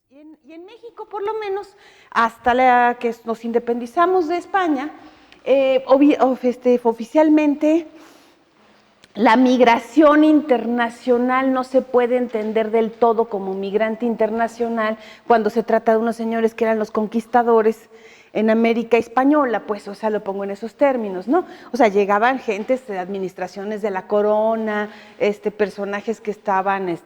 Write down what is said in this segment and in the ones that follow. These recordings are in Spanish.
Y en México, por lo menos, hasta la que nos independizamos de España, oficialmente la migración internacional no se puede entender del todo como migrante internacional cuando se trata de unos señores que eran los conquistadores en América Española, pues, o sea, lo pongo en esos términos, ¿no? O sea, llegaban gentes de administraciones de la corona, personajes que estaban,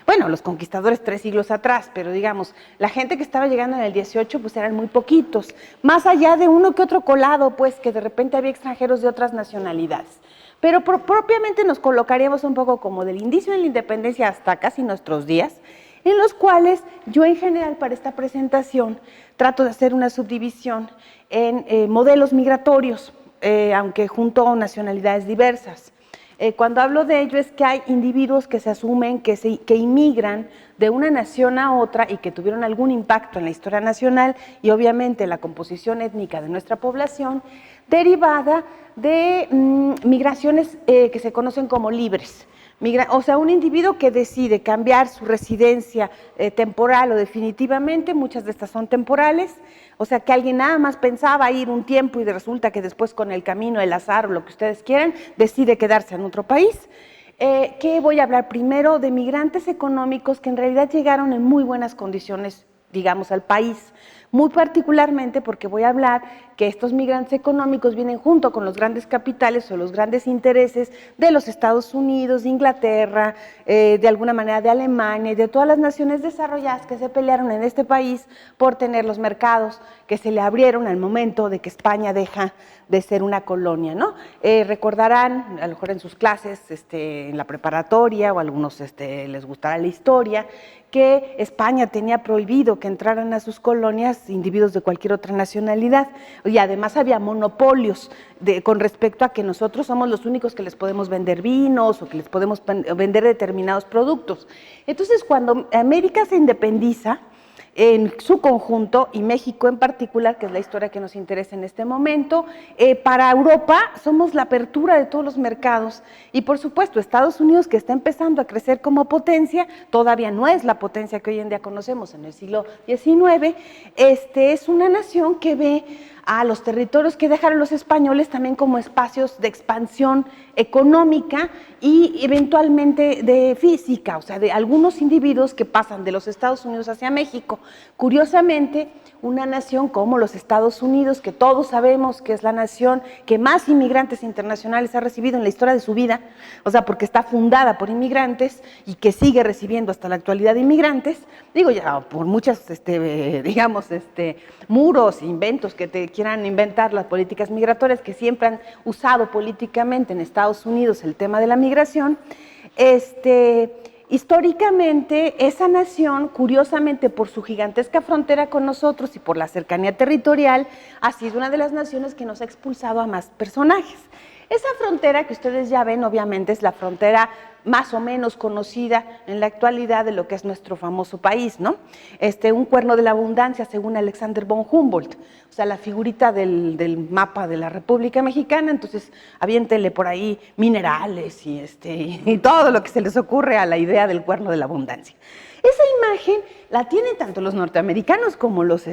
bueno, los conquistadores 3 siglos atrás, pero digamos, la gente que estaba llegando en el 18, pues eran muy poquitos, más allá de uno que otro colado, pues, que de repente había extranjeros de otras nacionalidades. Pero propiamente nos colocaríamos un poco como del inicio de la independencia hasta casi nuestros días, en los cuales yo en general para esta presentación trato de hacer una subdivisión en modelos migratorios, aunque junto a nacionalidades diversas. Cuando hablo de ello es que hay individuos que se asumen que inmigran de una nación a otra y que tuvieron algún impacto en la historia nacional y obviamente la composición étnica de nuestra población, derivada de migraciones que se conocen como libres. O sea, un individuo que decide cambiar su residencia temporal o definitivamente, muchas de estas son temporales, o sea, que alguien nada más pensaba ir un tiempo y resulta que después con el camino, el azar o lo que ustedes quieran, decide quedarse en otro país. Que voy a hablar primero de migrantes económicos que en realidad llegaron en muy buenas condiciones, digamos, al país. Muy particularmente porque voy a hablar que estos migrantes económicos vienen junto con los grandes capitales o los grandes intereses de los Estados Unidos, de Inglaterra, de alguna manera de Alemania y de todas las naciones desarrolladas que se pelearon en este país por tener los mercados que se le abrieron al momento de que España deja de ser una colonia, ¿no? Recordarán, a lo mejor en sus clases, en la preparatoria o a algunos les gustará la historia, que España tenía prohibido que entraran a sus colonias individuos de cualquier otra nacionalidad y además había monopolios con respecto a que nosotros somos los únicos que les podemos vender vinos o que les podemos vender determinados productos. Entonces, cuando América se independiza, en su conjunto, y México en particular, que es la historia que nos interesa en este momento, para Europa somos la apertura de todos los mercados y por supuesto Estados Unidos, que está empezando a crecer como potencia, todavía no es la potencia que hoy en día conocemos en el siglo XIX, es una nación que ve a los territorios que dejaron los españoles también como espacios de expansión económica y eventualmente de física, o sea, de algunos individuos que pasan de los Estados Unidos hacia México. Curiosamente, una nación como los Estados Unidos, que todos sabemos que es la nación que más inmigrantes internacionales ha recibido en la historia de su vida, o sea, porque está fundada por inmigrantes y que sigue recibiendo hasta la actualidad inmigrantes, digo ya, por muchas, digamos, muros, inventos que te quieran inventar las políticas migratorias que siempre han usado políticamente en Estados Unidos el tema de la migración, históricamente esa nación, curiosamente por su gigantesca frontera con nosotros y por la cercanía territorial, ha sido una de las naciones que nos ha expulsado a más personajes. Esa frontera que ustedes ya ven, obviamente, es la frontera más o menos conocida en la actualidad de lo que es nuestro famoso país, ¿no? Un cuerno de la abundancia, según Alexander von Humboldt, o sea, la figurita del mapa de la República Mexicana, entonces aviéntenle por ahí minerales y todo lo que se les ocurre a la idea del cuerno de la abundancia. Esa imagen la tienen tanto los norteamericanos como los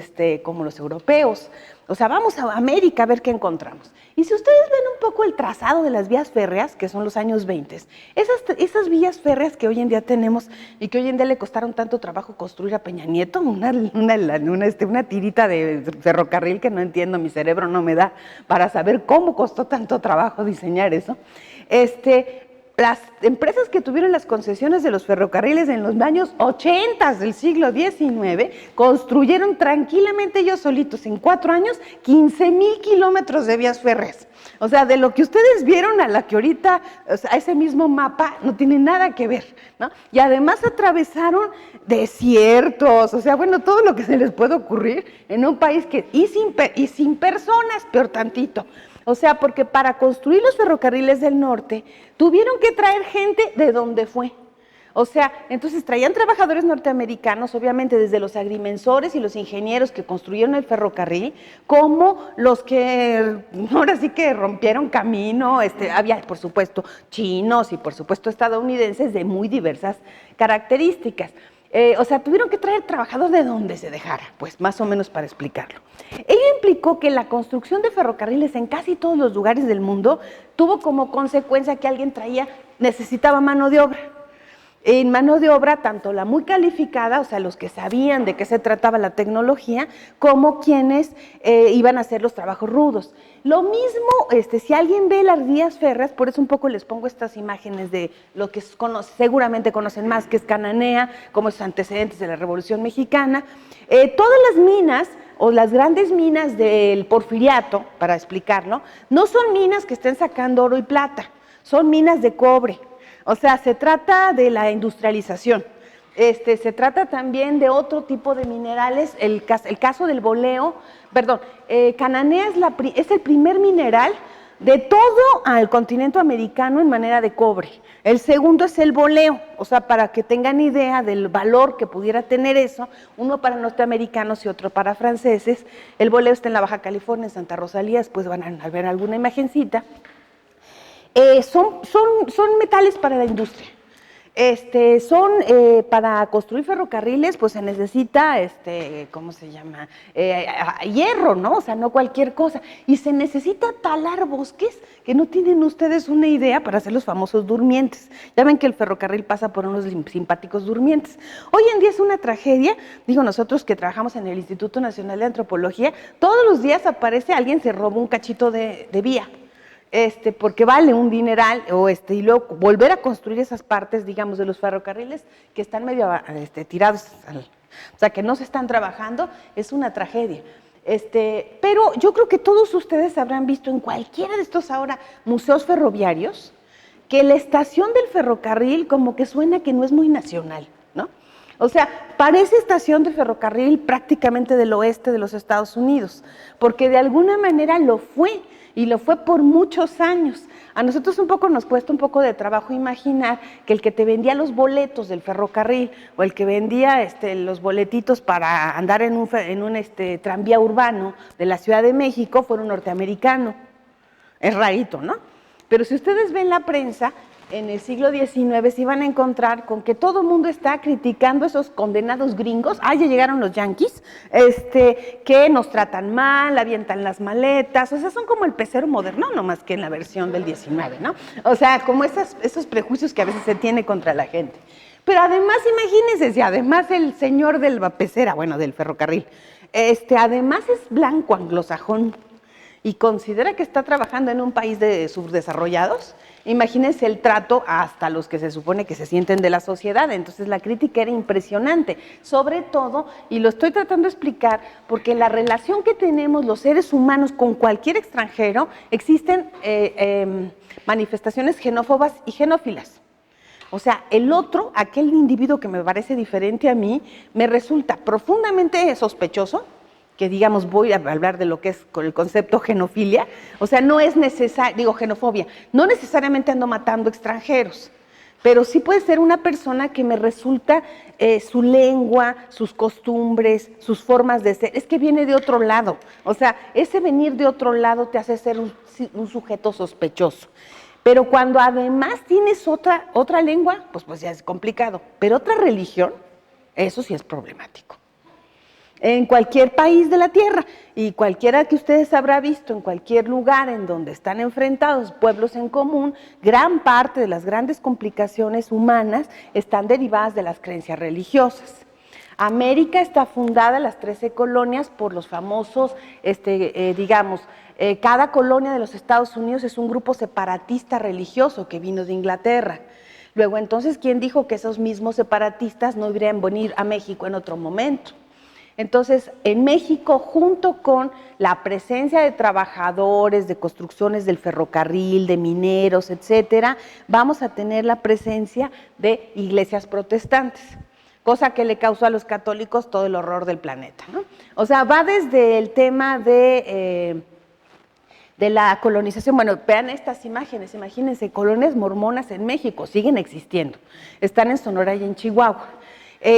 europeos. O sea, vamos a América a ver qué encontramos. Y si ustedes ven un poco el trazado de las vías férreas, que son los años 20, esas vías férreas que hoy en día tenemos y que hoy en día le costaron tanto trabajo construir a Peña Nieto, una tirita de ferrocarril que no entiendo, mi cerebro no me da para saber cómo costó tanto trabajo diseñar eso. Las empresas que tuvieron las concesiones de los ferrocarriles en los años 80 del siglo XIX construyeron tranquilamente ellos solitos en 4 años 15,000 kilómetros de vías férreas. O sea, de lo que ustedes vieron a la que ahorita, o sea, ese mismo mapa no tiene nada que ver, ¿no? Y además atravesaron desiertos, o sea, bueno, todo lo que se les puede ocurrir en un país y sin personas, peor tantito. O sea, porque para construir los ferrocarriles del norte tuvieron que traer gente de donde fue. O sea, entonces traían trabajadores norteamericanos, obviamente desde los agrimensores y los ingenieros que construyeron el ferrocarril, como los que ahora sí que rompieron camino, había por supuesto chinos y por supuesto estadounidenses de muy diversas características. O sea, tuvieron que traer trabajadores de donde se dejara, pues más o menos para explicarlo. Ello implicó que la construcción de ferrocarriles en casi todos los lugares del mundo tuvo como consecuencia que alguien necesitaba mano de obra. En mano de obra, tanto la muy calificada, o sea, los que sabían de qué se trataba la tecnología, como quienes iban a hacer los trabajos rudos. Lo mismo, si alguien ve las vías férreas, por eso un poco les pongo estas imágenes de lo que seguramente conocen más, que es Cananea, como sus antecedentes de la Revolución Mexicana. Todas las minas, o las grandes minas del Porfiriato, para explicarlo, no son minas que estén sacando oro y plata, son minas de cobre. O sea, se trata de la industrialización. Se trata también de otro tipo de minerales. El caso del boleo, Cananea es el primer mineral de todo el continente americano en manera de cobre. El segundo es el boleo, o sea, para que tengan idea del valor que pudiera tener eso, uno para norteamericanos y otro para franceses. El boleo está en la Baja California, en Santa Rosalía, después van a ver alguna imagencita. Son metales para la industria. Para construir ferrocarriles, pues se necesita, ¿cómo se llama? Hierro, ¿no? O sea, no cualquier cosa. Y se necesita talar bosques que no tienen ustedes una idea para hacer los famosos durmientes. Ya ven que el ferrocarril pasa por unos simpáticos durmientes. Hoy en día es una tragedia, digo, nosotros que trabajamos en el Instituto Nacional de Antropología, todos los días aparece alguien se roba un cachito de vía. Porque vale un dineral, y luego volver a construir esas partes, digamos, de los ferrocarriles que están medio tirados, o sea, que no se están trabajando, es una tragedia. Pero yo creo que todos ustedes habrán visto en cualquiera de estos ahora museos ferroviarios que la estación del ferrocarril como que suena que no es muy nacional, ¿no? O sea, parece estación de ferrocarril prácticamente del oeste de los Estados Unidos, porque de alguna manera lo fue, y lo fue por muchos años. A nosotros nos cuesta un poco de trabajo imaginar que el que te vendía los boletos del ferrocarril o el que vendía los boletitos para andar en un tranvía urbano de la Ciudad de México fuera un norteamericano. Es rarito, ¿no? Pero si ustedes ven la prensa, en el siglo XIX se iban a encontrar con que todo el mundo está criticando a esos condenados gringos, ya llegaron los yanquis, que nos tratan mal, avientan las maletas, o sea, son como el pecero moderno, no más que en la versión del XIX, ¿no? O sea, como esos prejuicios que a veces se tiene contra la gente. Pero además, imagínense, si además el señor de la pecera, del ferrocarril, además es blanco, anglosajón, y considera que está trabajando en un país de subdesarrollados, imagínense el trato hasta los que se supone que se sienten de la sociedad. Entonces la crítica era impresionante, sobre todo, y lo estoy tratando de explicar, porque la relación que tenemos los seres humanos con cualquier extranjero, existen manifestaciones xenófobas y xenófilas. O sea, el otro, aquel individuo que me parece diferente a mí, me resulta profundamente sospechoso, que digamos voy a hablar de lo que es con el concepto xenofilia, o sea, no es necesario, xenofobia, no necesariamente ando matando extranjeros, pero sí puede ser una persona que me resulta su lengua, sus costumbres, sus formas de ser, es que viene de otro lado, o sea, ese venir de otro lado te hace ser un sujeto sospechoso. Pero cuando además tienes otra lengua, pues ya es complicado, pero otra religión, eso sí es problemático. En cualquier país de la tierra, y cualquiera que ustedes habrá visto en cualquier lugar en donde están enfrentados pueblos en común, gran parte de las grandes complicaciones humanas están derivadas de las creencias religiosas. América está fundada, las 13 colonias, por los famosos, cada colonia de los Estados Unidos es un grupo separatista religioso que vino de Inglaterra. Luego, entonces, ¿quién dijo que esos mismos separatistas no deberían venir a México en otro momento? Entonces, en México, junto con la presencia de trabajadores, de construcciones del ferrocarril, de mineros, etcétera, vamos a tener la presencia de iglesias protestantes, cosa que le causó a los católicos todo el horror del planeta, ¿no? O sea, va desde el tema de la colonización. Bueno, vean estas imágenes, imagínense, colonias mormonas en México, siguen existiendo, están en Sonora y en Chihuahua,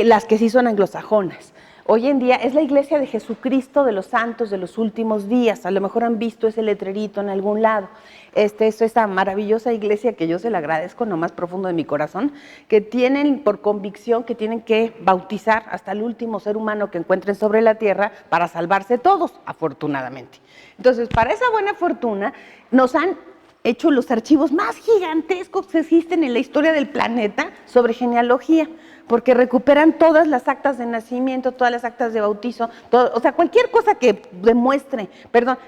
las que sí son anglosajonas. Hoy en día es la iglesia de Jesucristo de los Santos de los Últimos Días. A lo mejor han visto ese letrerito en algún lado. Es esa maravillosa iglesia que yo se la agradezco en lo más profundo de mi corazón, que tienen por convicción que tienen que bautizar hasta el último ser humano que encuentren sobre la tierra para salvarse todos, afortunadamente. Entonces, para esa buena fortuna, nos han hecho los archivos más gigantescos que existen en la historia del planeta sobre genealogía, porque recuperan todas las actas de nacimiento, todas las actas de bautizo, todo, o sea, cualquier cosa que demuestre,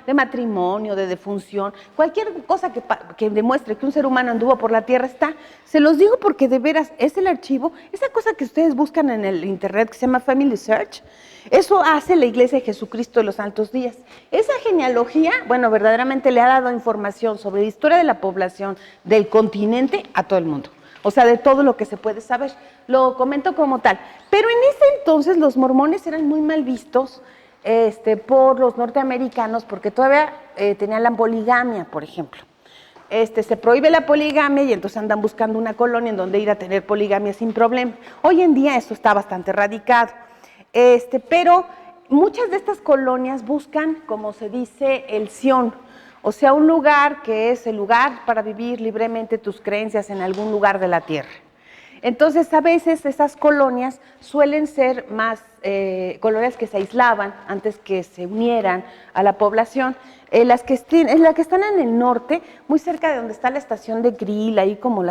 de matrimonio, de defunción, cualquier cosa que demuestre que un ser humano anduvo por la tierra está. Se los digo porque de veras es el archivo, esa cosa que ustedes buscan en el internet que se llama Family Search, eso hace la Iglesia de Jesucristo de los Santos Días. Esa genealogía, bueno, verdaderamente le ha dado información sobre la historia de la población del continente a todo el mundo. O sea, de todo lo que se puede saber. Lo comento como tal. Pero en ese entonces los mormones eran muy mal vistos por los norteamericanos porque todavía tenían la poligamia, por ejemplo. Se prohíbe la poligamia y entonces andan buscando una colonia en donde ir a tener poligamia sin problema. Hoy en día eso está bastante radicado. Pero muchas de estas colonias buscan, como se dice, el Sion, o sea, un lugar que es el lugar para vivir libremente tus creencias en algún lugar de la tierra. Entonces, a veces esas colonias suelen ser más colonias que se aislaban antes que se unieran a la población. Las que están en el norte, muy cerca de donde está la estación de Krill, ahí como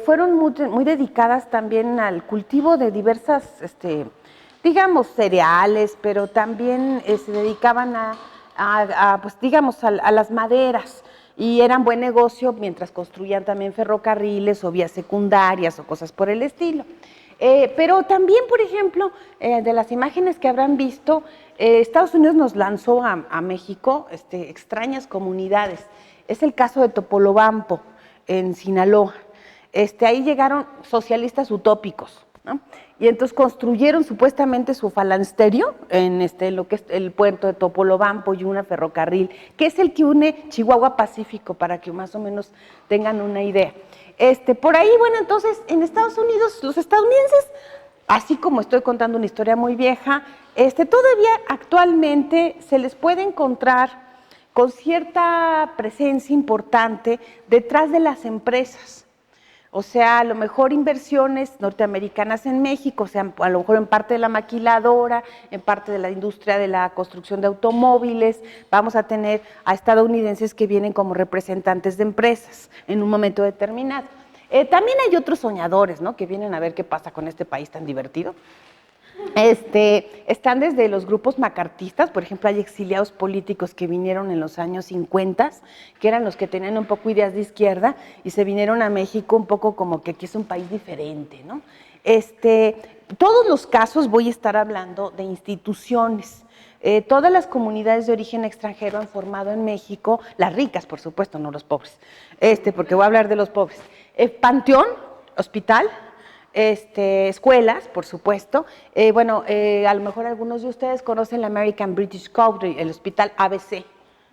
fueron muy dedicadas también al cultivo de diversas, digamos, cereales, pero también se dedicaban pues, digamos, a las maderas, y eran buen negocio mientras construían también ferrocarriles o vías secundarias o cosas por el estilo. Pero también, por ejemplo, de las imágenes que habrán visto, Estados Unidos nos lanzó a México extrañas comunidades. Es el caso de Topolobampo, en Sinaloa. Ahí llegaron socialistas utópicos, ¿no? Y entonces construyeron supuestamente su falansterio en lo que es el puerto de Topolobampo y una ferrocarril, que es el que une Chihuahua Pacífico, para que más o menos tengan una idea. Por ahí, bueno, entonces en Estados Unidos, los estadounidenses, así como estoy contando una historia muy vieja, todavía actualmente se les puede encontrar con cierta presencia importante detrás de las empresas. O sea, a lo mejor inversiones norteamericanas en México, o sea, a lo mejor en parte de la maquiladora, en parte de la industria de la construcción de automóviles, vamos a tener a estadounidenses que vienen como representantes de empresas en un momento determinado. También hay otros soñadores, ¿no?, que vienen a ver qué pasa con este país tan divertido. Están desde los grupos macartistas, por ejemplo, hay exiliados políticos que vinieron en los años 50, que eran los que tenían un poco ideas de izquierda y se vinieron a México un poco como que aquí es un país diferente, ¿no? Todos los casos voy a estar hablando de instituciones. Todas las comunidades de origen extranjero han formado en México, las ricas, por supuesto, no los pobres, porque voy a hablar de los pobres. Panteón, hospital, escuelas, por supuesto. A lo mejor algunos de ustedes conocen la American British Council, el hospital ABC,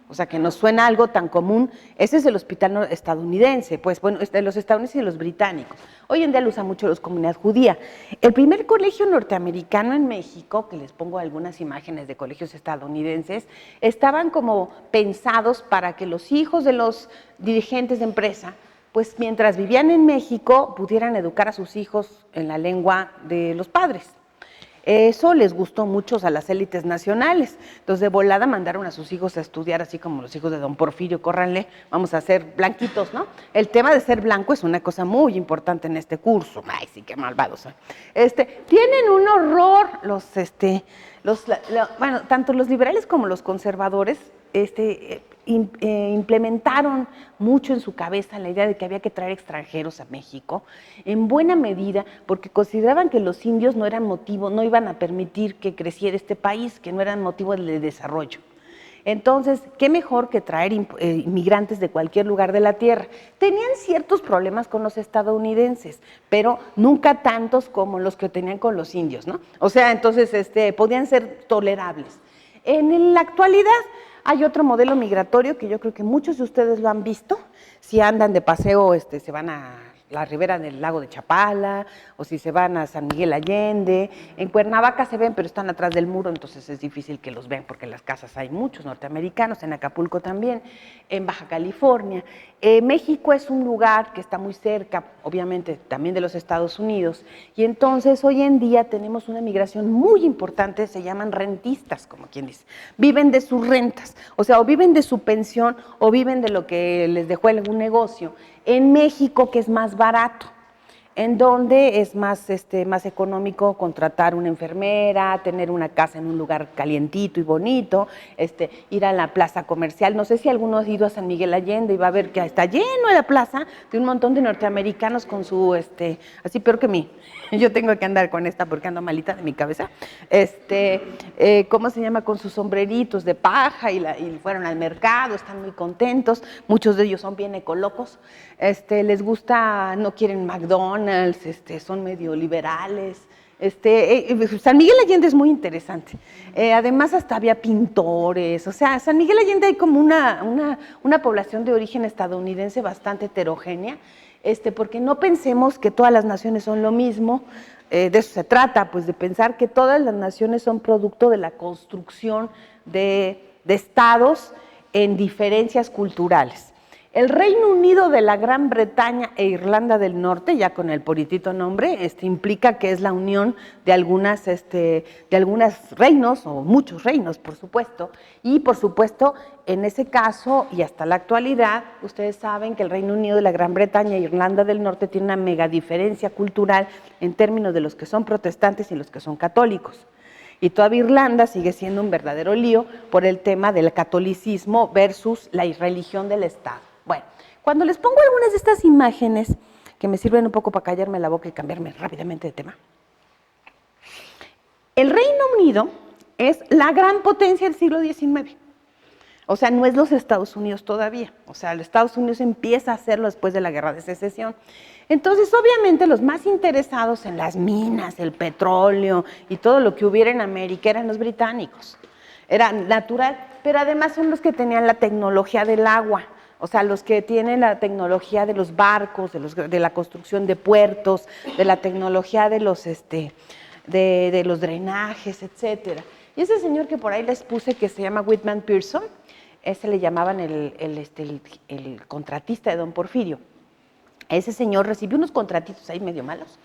o sea, que nos suena algo tan común. Ese es el hospital estadounidense, pues bueno, de los estadounidenses y los británicos. Hoy en día lo usan mucho la comunidad judía. El primer colegio norteamericano en México, que les pongo algunas imágenes de colegios estadounidenses, estaban como pensados para que los hijos de los dirigentes de empresa, pues mientras vivían en México, pudieran educar a sus hijos en la lengua de los padres. Eso les gustó mucho a las élites nacionales. Entonces, de volada mandaron a sus hijos a estudiar, así como los hijos de don Porfirio, córranle, vamos a ser blanquitos, ¿no? El tema de ser blanco es una cosa muy importante en este curso. Ay, sí, qué malvados son. Tienen un horror tanto los liberales como los conservadores, implementaron mucho en su cabeza la idea de que había que traer extranjeros a México, en buena medida porque consideraban que los indios no eran motivo, no iban a permitir que creciera este país, que no eran motivo de desarrollo. Entonces, ¿qué mejor que traer inmigrantes de cualquier lugar de la tierra? Tenían ciertos problemas con los estadounidenses, pero nunca tantos como los que tenían con los indios, ¿no? O sea, entonces podían ser tolerables. En la actualidad hay otro modelo migratorio que yo creo que muchos de ustedes lo han visto. Si andan de paseo, se van a la ribera del lago de Chapala, o si se van a San Miguel Allende. En Cuernavaca se ven, pero están atrás del muro, entonces es difícil que los vean porque en las casas hay muchos norteamericanos, en Acapulco también, en Baja California. México es un lugar que está muy cerca, obviamente, también de los Estados Unidos, y entonces hoy en día tenemos una migración muy importante, se llaman rentistas, como quien dice. Viven de sus rentas, o sea, o viven de su pensión o viven de lo que les dejó algún negocio. En México, que es más barato, en donde es más económico contratar una enfermera, tener una casa en un lugar calientito y bonito, ir a la plaza comercial. No sé si alguno ha ido a San Miguel Allende y va a ver que está lleno de la plaza de un montón de norteamericanos con su, así peor que mí. Yo tengo que andar con esta porque ando malita de mi cabeza. ¿Cómo se llama? Con sus sombreritos de paja y fueron al mercado, están muy contentos. Muchos de ellos son bien ecolocos. Les gusta, no quieren McDonald's, son medio liberales. San Miguel Allende es muy interesante. Además, hasta había pintores. O sea, San Miguel Allende hay como una población de origen estadounidense bastante heterogénea. Porque no pensemos que todas las naciones son lo mismo, de eso se trata, pues de pensar que todas las naciones son producto de la construcción de estados en diferencias culturales. El Reino Unido de la Gran Bretaña e Irlanda del Norte, ya con el puritito nombre, implica que es la unión de algunos reinos, o muchos reinos, por supuesto, y por supuesto, en ese caso, y hasta la actualidad, ustedes saben que el Reino Unido de la Gran Bretaña e Irlanda del Norte tiene una mega diferencia cultural en términos de los que son protestantes y los que son católicos. Y toda Irlanda sigue siendo un verdadero lío por el tema del catolicismo versus la religión del Estado. Bueno, cuando les pongo algunas de estas imágenes, que me sirven un poco para callarme la boca y cambiarme rápidamente de tema, el Reino Unido es la gran potencia del siglo XIX. O sea, no es los Estados Unidos todavía. O sea, los Estados Unidos empieza a hacerlo después de la Guerra de Secesión. Entonces, obviamente, los más interesados en las minas, el petróleo y todo lo que hubiera en América eran los británicos. Era natural, pero además son los que tenían la tecnología del agua. O sea, los que tienen la tecnología de los barcos, de la construcción de puertos, de la tecnología de los drenajes, etcétera. Y ese señor que por ahí les puse, que se llama Whitman Pearson, ese le llamaban el contratista de don Porfirio. Ese señor recibió unos contratitos ahí medio malos.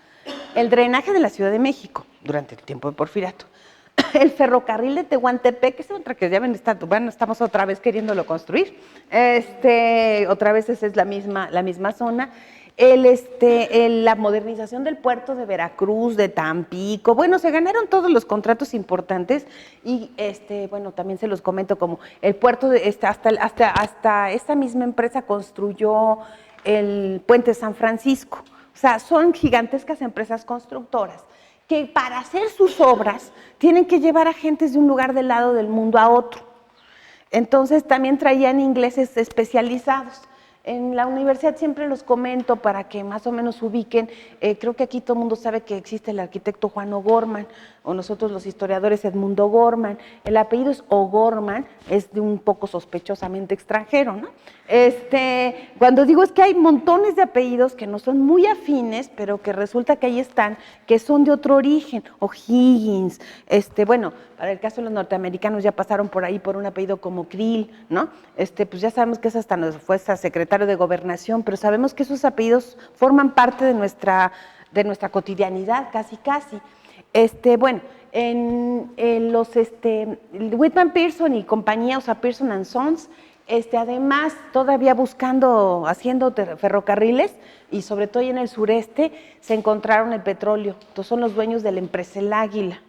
El drenaje de la Ciudad de México durante el tiempo de Porfiriato. El ferrocarril de Tehuantepec, que es otra que ya ven, estamos otra vez queriéndolo construir. Otra vez esa es la misma zona. La modernización del puerto de Veracruz, de Tampico, bueno, se ganaron todos los contratos importantes y bueno, también se los comento como el puerto, hasta esta misma empresa construyó el puente San Francisco. O sea, son gigantescas empresas constructoras que para hacer sus obras tienen que llevar a gentes de un lugar del lado del mundo a otro. Entonces también traían ingleses especializados. En la universidad siempre los comento para que más o menos ubiquen. Creo que aquí todo el mundo sabe que existe el arquitecto Juan O'Gorman, o nosotros los historiadores Edmundo Gorman. El apellido es O'Gorman, es de un poco sospechosamente extranjero, ¿no? Cuando digo es que hay montones de apellidos que no son muy afines, pero que resulta que ahí están, que son de otro origen. O'Higgins, bueno, para el caso de los norteamericanos ya pasaron por ahí por un apellido como Krill, ¿no? Pues ya sabemos que esa hasta nos fue esa secretario de Gobernación, pero sabemos que esos apellidos forman parte de nuestra cotidianidad, casi. Bueno, Whitman Pearson y compañía, o sea, Pearson & Sons, además todavía haciendo ferrocarriles y sobre todo en el sureste se encontraron el petróleo. Entonces son los dueños de la empresa El Águila.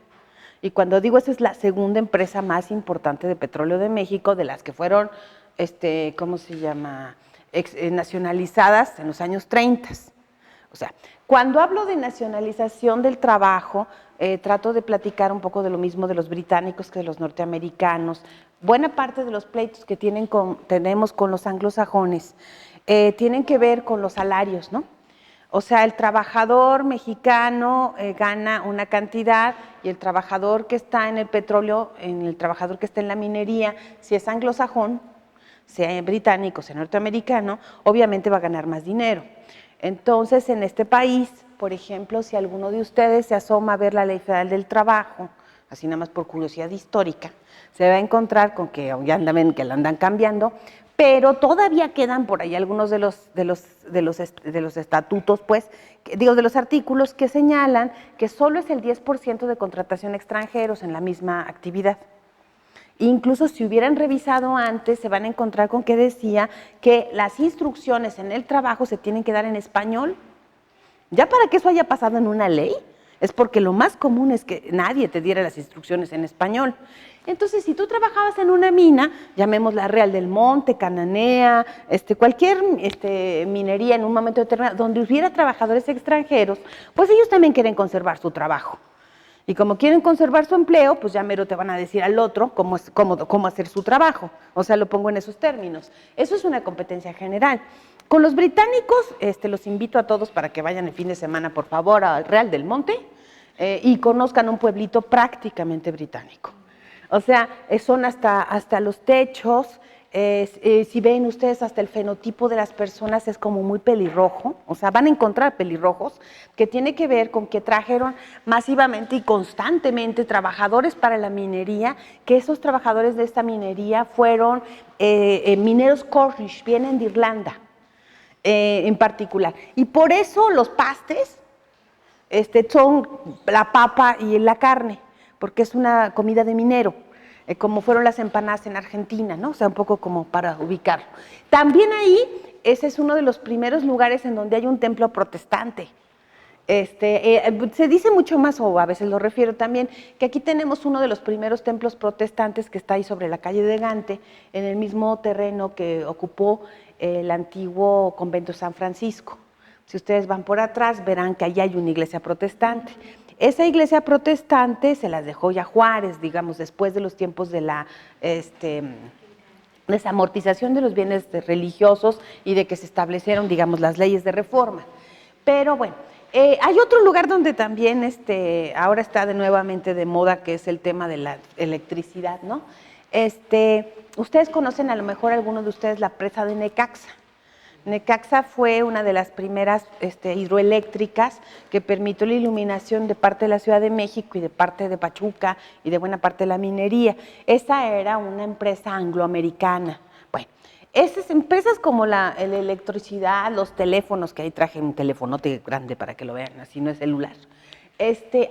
Y cuando digo esa es la segunda empresa más importante de petróleo de México, de las que fueron, ¿cómo se llama?, nacionalizadas en los años 30. O sea, cuando hablo de nacionalización del trabajo, trato de platicar un poco de lo mismo de los británicos que de los norteamericanos. Buena parte de los pleitos que tenemos con los anglosajones tienen que ver con los salarios, ¿no? O sea, el trabajador mexicano gana una cantidad y el trabajador que está en el petróleo, el trabajador que está en la minería, si es anglosajón, sea británico, sea norteamericano, obviamente va a ganar más dinero. Entonces, en este país, por ejemplo, si alguno de ustedes se asoma a ver la Ley Federal del Trabajo, así nada más por curiosidad histórica, se va a encontrar con que ya que la andan cambiando, pero todavía quedan por ahí algunos de los estatutos, pues, de los artículos que señalan que solo es el 10% de contratación extranjeros en la misma actividad. Incluso si hubieran revisado antes, se van a encontrar con que decía que las instrucciones en el trabajo se tienen que dar en español. Ya para que eso haya pasado en una ley, es porque lo más común es que nadie te diera las instrucciones en español. Entonces, si tú trabajabas en una mina, llamémosla Real del Monte, Cananea, cualquier minería en un momento determinado, donde hubiera trabajadores extranjeros, pues ellos también quieren conservar su trabajo. Y como quieren conservar su empleo, pues ya mero te van a decir al otro cómo hacer su trabajo. O sea, lo pongo en esos términos. Eso es una competencia general. Con los británicos, los invito a todos para que vayan el fin de semana, por favor, al Real del Monte y conozcan un pueblito prácticamente británico. O sea, son hasta los techos. Si ven ustedes, hasta el fenotipo de las personas es como muy pelirrojo, o sea, van a encontrar pelirrojos, que tiene que ver con que trajeron masivamente y constantemente trabajadores para la minería, que esos trabajadores de esta minería fueron mineros Cornish, vienen de Irlanda en particular, y por eso los pastes son la papa y la carne, porque es una comida de minero. Como fueron las empanadas en Argentina, ¿no? O sea, un poco como para ubicarlo. También ahí, ese es uno de los primeros lugares en donde hay un templo protestante. Se dice mucho más, o a veces lo refiero también, que aquí tenemos uno de los primeros templos protestantes que está ahí sobre la calle de Gante, en el mismo terreno que ocupó el antiguo convento de San Francisco. Si ustedes van por atrás, verán que allí hay una iglesia protestante. Esa iglesia protestante se las dejó ya Juárez, digamos, después de los tiempos de la desamortización de los bienes religiosos y de que se establecieron, digamos, las leyes de reforma. Pero bueno, hay otro lugar donde también ahora está nuevamente de moda, que es el tema de la electricidad, ¿no? Ustedes conocen, a lo mejor algunos de ustedes, la presa de Necaxa. Necaxa fue una de las primeras hidroeléctricas que permitió la iluminación de parte de la Ciudad de México y de parte de Pachuca y de buena parte de la minería. Esa era una empresa angloamericana. Bueno, esas empresas como la electricidad, los teléfonos, que ahí traje un telefonote grande para que lo vean, así no es celular.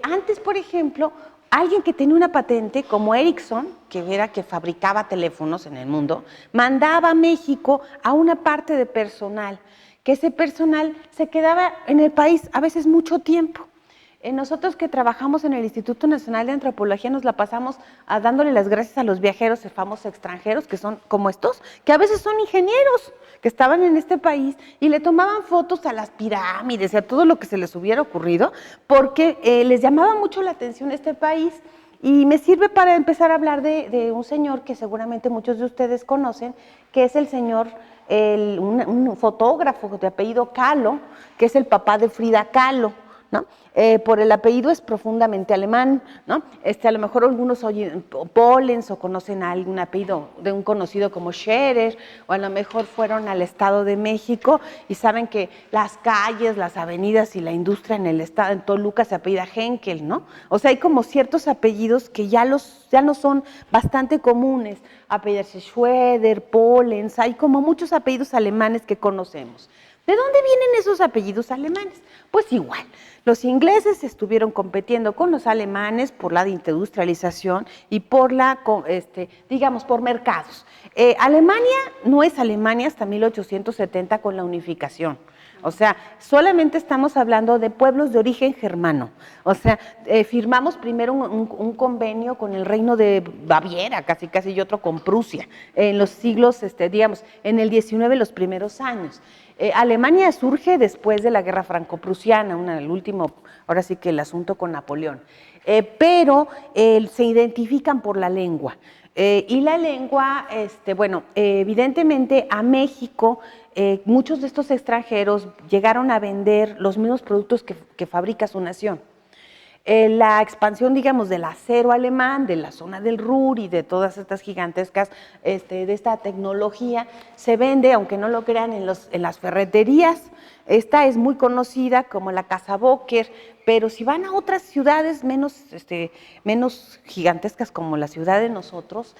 Antes, por ejemplo, alguien que tenía una patente, como Ericsson, que era que fabricaba teléfonos en el mundo, mandaba a México a una parte de personal, que ese personal se quedaba en el país a veces mucho tiempo. Nosotros que trabajamos en el Instituto Nacional de Antropología nos la pasamos dándole las gracias a los viajeros famosos extranjeros, que son como estos, que a veces son ingenieros, que estaban en este país y le tomaban fotos a las pirámides y a todo lo que se les hubiera ocurrido, porque les llamaba mucho la atención este país. Y me sirve para empezar a hablar de un señor que seguramente muchos de ustedes conocen, que es el señor, un fotógrafo de apellido Kahlo, que es el papá de Frida Kahlo, ¿no? Por el apellido es profundamente alemán, ¿no? A lo mejor algunos oyen Pollens o conocen a algún apellido de un conocido como Scherer, o a lo mejor fueron al Estado de México y saben que las calles, las avenidas y la industria en el estado, en Toluca, se apellida Henkel, ¿no? O sea, hay como ciertos apellidos que ya no son bastante comunes, apellidarse Schroeder, Pollens, hay como muchos apellidos alemanes que conocemos. ¿De dónde vienen esos apellidos alemanes? Pues igual, los ingleses estuvieron compitiendo con los alemanes por la industrialización y por digamos, por mercados. Alemania no es Alemania hasta 1870 con la unificación. O sea, solamente estamos hablando de pueblos de origen germano. O sea, firmamos primero un convenio con el reino de Baviera, casi y otro con Prusia, en los siglos, digamos, en el 19, los primeros años. Alemania surge después de la guerra franco-prusiana, el último, ahora sí que el asunto con Napoleón, pero se identifican por la lengua. Y la lengua, evidentemente a México, muchos de estos extranjeros llegaron a vender los mismos productos que fabrica su nación. La expansión, digamos, del acero alemán, de la zona del Ruhr y de todas estas gigantescas, de esta tecnología, se vende, aunque no lo crean, en las ferreterías, Esta es muy conocida como la Casa Boker, pero si van a otras ciudades menos gigantescas como la ciudad de nosotros,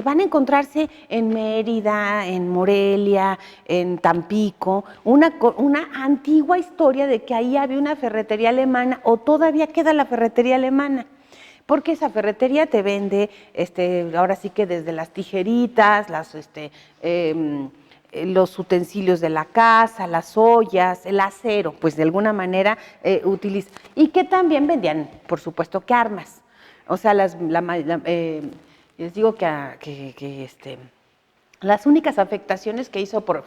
van a encontrarse en Mérida, en Morelia, en Tampico, una antigua historia de que ahí había una ferretería alemana o todavía queda la ferretería alemana. Porque esa ferretería te vende, ahora sí que desde las tijeritas, los utensilios de la casa, las ollas, el acero, pues de alguna manera utiliza. Y que también vendían, por supuesto, que armas. O sea, les digo que las únicas afectaciones que hizo por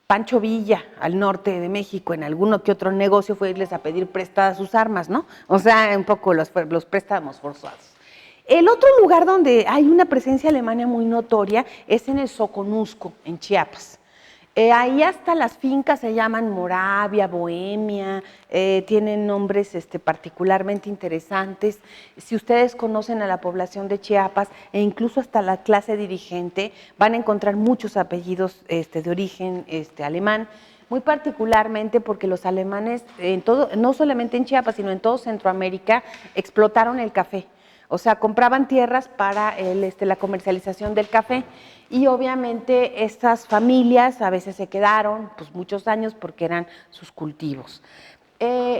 Pancho Villa, al norte de México, en alguno que otro negocio, fue irles a pedir prestadas sus armas, ¿no? O sea, un poco los préstamos forzados. El otro lugar donde hay una presencia alemana muy notoria es en el Soconusco, en Chiapas. Ahí hasta las fincas se llaman Moravia, Bohemia, tienen nombres particularmente interesantes. Si ustedes conocen a la población de Chiapas e incluso hasta la clase dirigente, van a encontrar muchos apellidos de origen alemán, muy particularmente porque los alemanes, no solamente en Chiapas, sino en todo Centroamérica, explotaron el café. O sea, compraban tierras para la comercialización del café y obviamente estas familias a veces se quedaron pues, muchos años porque eran sus cultivos.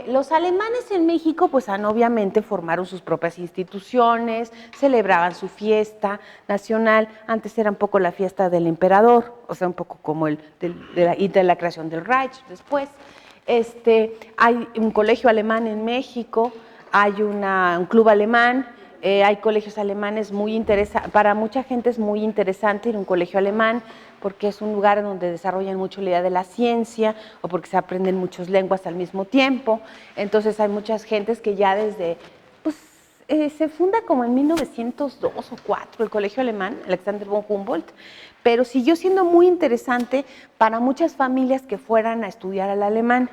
Los alemanes en México pues obviamente formaron sus propias instituciones, celebraban su fiesta nacional, antes era un poco la fiesta del emperador, o sea, un poco como de la creación del Reich después. Hay un colegio alemán en México, hay un club alemán, hay colegios alemanes muy interesantes, para mucha gente es muy interesante ir a un colegio alemán porque es un lugar donde desarrollan mucho la idea de la ciencia o porque se aprenden muchas lenguas al mismo tiempo. Entonces hay muchas gentes que ya se funda como en 1902 o 4 el colegio alemán, Alexander von Humboldt, pero siguió siendo muy interesante para muchas familias que fueran a estudiar al alemán.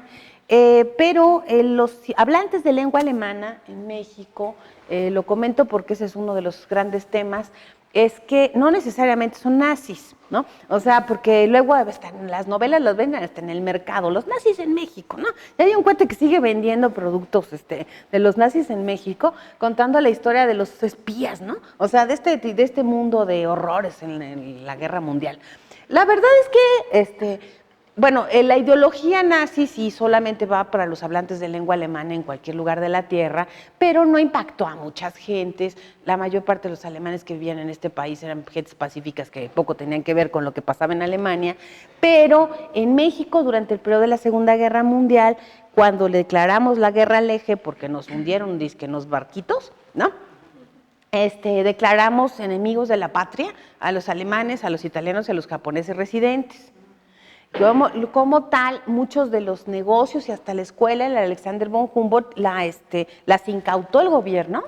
Pero los hablantes de lengua alemana en México, lo comento porque ese es uno de los grandes temas, es que no necesariamente son nazis, ¿no? O sea, porque luego están las novelas las venden hasta en el mercado, los nazis en México, ¿no? Y hay un cuate que sigue vendiendo productos de los nazis en México, contando la historia de los espías, ¿no? O sea, de este mundo de horrores en la Guerra Mundial. La verdad es que bueno, la ideología nazi sí solamente va para los hablantes de lengua alemana en cualquier lugar de la tierra, pero no impactó a muchas gentes. La mayor parte de los alemanes que vivían en este país eran gentes pacíficas que poco tenían que ver con lo que pasaba en Alemania, pero en México durante el periodo de la Segunda Guerra Mundial, cuando le declaramos la guerra al eje porque nos hundieron dizque en los barquitos, ¿no? Declaramos enemigos de la patria a los alemanes, a los italianos y a los japoneses residentes. Como tal, muchos de los negocios y hasta la escuela, el Alexander von Humboldt, las incautó el gobierno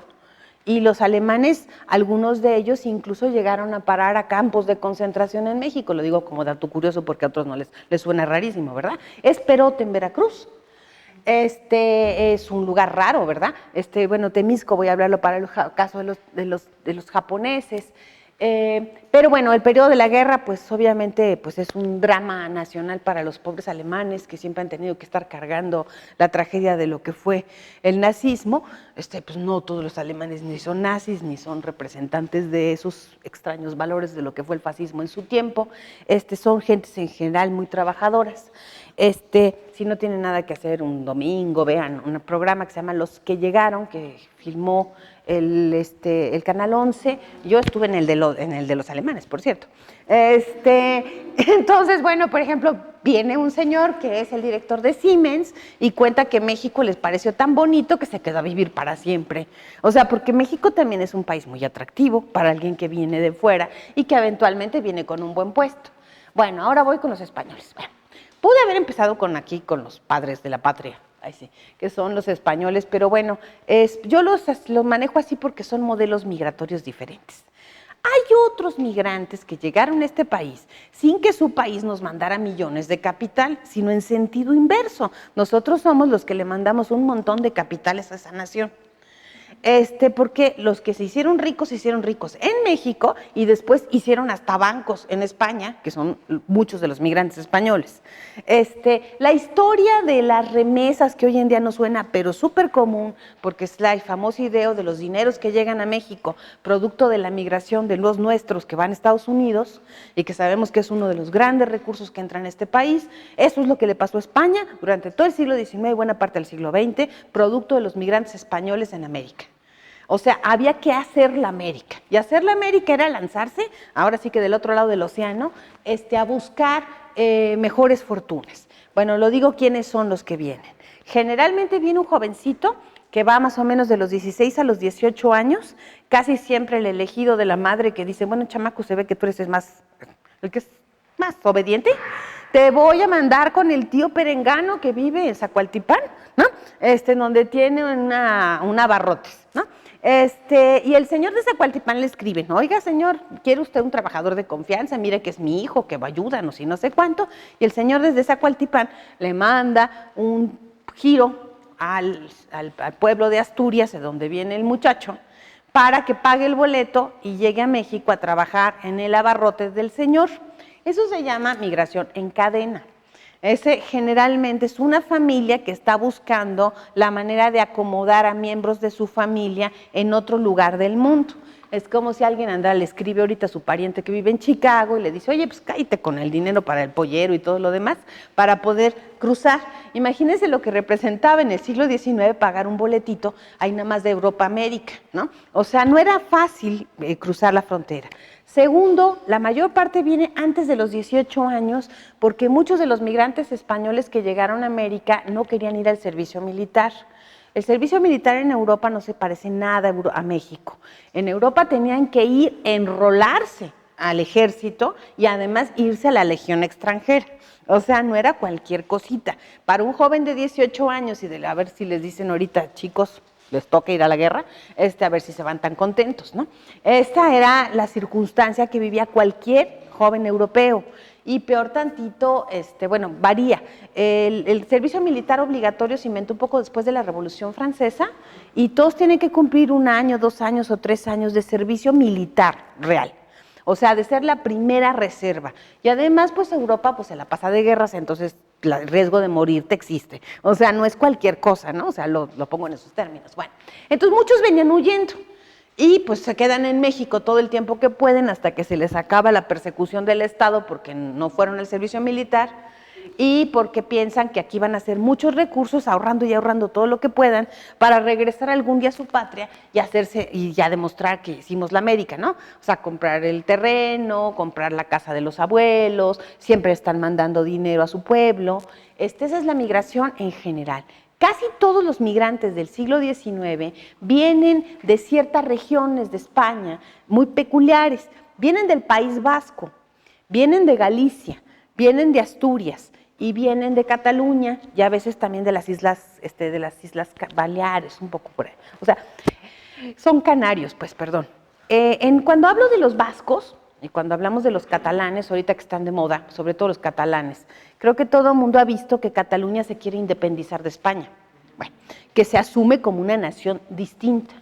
y los alemanes, algunos de ellos incluso llegaron a parar a campos de concentración en México. Lo digo como dato curioso porque a otros no les suena rarísimo, ¿verdad? Es Perote en Veracruz. Es un lugar raro, ¿verdad? Bueno, Temisco, voy a hablarlo para el caso de los japoneses. Pero bueno, el periodo de la guerra, pues obviamente pues es un drama nacional para los pobres alemanes que siempre han tenido que estar cargando la tragedia de lo que fue el nazismo. Pues no todos los alemanes ni son nazis, ni son representantes de esos extraños valores de lo que fue el fascismo en su tiempo. Son gentes en general muy trabajadoras. Si no tienen nada que hacer un domingo, vean un programa que se llama Los que Llegaron, que filmó el Canal 11. Yo estuve en el de los alemanes, por cierto. Entonces, bueno, por ejemplo, viene un señor que es el director de Siemens y cuenta que México les pareció tan bonito que se quedó a vivir para siempre. O sea, porque México también es un país muy atractivo para alguien que viene de fuera y que eventualmente viene con un buen puesto. Bueno, ahora voy con los españoles. Bueno, pude haber empezado con los padres de la patria, sí, que son los españoles, pero bueno, yo los manejo así porque son modelos migratorios diferentes. Hay otros migrantes que llegaron a este país sin que su país nos mandara millones de capital, sino en sentido inverso. Nosotros somos los que le mandamos un montón de capitales a esa nación. porque los que se hicieron ricos en México y después hicieron hasta bancos en España, que son muchos de los migrantes españoles. La historia de las remesas, que hoy en día no suena, pero súper común, porque es la famosa idea de los dineros que llegan a México, producto de la migración de los nuestros que van a Estados Unidos, y que sabemos que es uno de los grandes recursos que entran a este país. Eso es lo que le pasó a España durante todo el siglo XIX y buena parte del siglo XX, producto de los migrantes españoles en América. O sea, había que hacer la América. Y hacer la América era lanzarse, ahora sí que del otro lado del océano, a buscar mejores fortunas. Bueno, lo digo, ¿quiénes son los que vienen? Generalmente viene un jovencito que va más o menos de los 16 a los 18 años, casi siempre el elegido de la madre que dice, bueno, chamaco, se ve que tú eres el que es más obediente, te voy a mandar con el tío Perengano que vive en Zacualtipán, ¿no? Donde tiene una abarrotes, ¿no? Y el señor de Zacualtipán le escribe, ¿no? Oiga, señor, ¿quiere usted un trabajador de confianza? Mire que es mi hijo, que va a ayudarnos y no sé cuánto. Y el señor desde Zacualtipán le manda un giro al pueblo de Asturias, de donde viene el muchacho, para que pague el boleto y llegue a México a trabajar en el abarrotes del señor. Eso se llama migración en cadena. Ese generalmente es una familia que está buscando la manera de acomodar a miembros de su familia en otro lugar del mundo. Es como si alguien le escribe ahorita a su pariente que vive en Chicago y le dice, oye, pues cállate con el dinero para el pollero y todo lo demás, para poder cruzar. Imagínense lo que representaba en el siglo XIX pagar un boletito ahí nada más de Europa a América, ¿no? O sea, no era fácil cruzar la frontera. Segundo, la mayor parte viene antes de los 18 años porque muchos de los migrantes españoles que llegaron a América no querían ir al servicio militar. El servicio militar en Europa no se parece nada a México. En Europa tenían que ir a enrolarse al ejército y además irse a la legión extranjera. O sea, no era cualquier cosita. Para un joven de 18 años y a ver si les dicen ahorita, chicos, les toca ir a la guerra, a ver si se van tan contentos, ¿no? Esta era la circunstancia que vivía cualquier joven europeo. Y peor tantito, bueno, varía. El servicio militar obligatorio se inventó un poco después de la Revolución Francesa y todos tienen que cumplir 1 año, 2 años o 3 años de servicio militar real. O sea, de ser la primera reserva. Y además, pues Europa pues, se la pasa de guerras, entonces el riesgo de morirte existe. O sea, no es cualquier cosa, ¿no? O sea, lo pongo en esos términos. Bueno, entonces muchos venían huyendo y pues se quedan en México todo el tiempo que pueden hasta que se les acaba la persecución del Estado porque no fueron al servicio militar y porque piensan que aquí van a hacer muchos recursos ahorrando y ahorrando todo lo que puedan para regresar algún día a su patria y ya demostrar que hicimos la América, ¿no? O sea, comprar el terreno, comprar la casa de los abuelos, siempre están mandando dinero a su pueblo. Esa es la migración en general. Casi todos los migrantes del siglo XIX vienen de ciertas regiones de España muy peculiares. Vienen del País Vasco, vienen de Galicia, vienen de Asturias y vienen de Cataluña y a veces también de las islas Baleares, un poco por ahí. O sea, son canarios, pues, perdón. Cuando hablo de los vascos y cuando hablamos de los catalanes, ahorita que están de moda, sobre todo los catalanes, creo que todo el mundo ha visto que Cataluña se quiere independizar de España, bueno, que se asume como una nación distinta.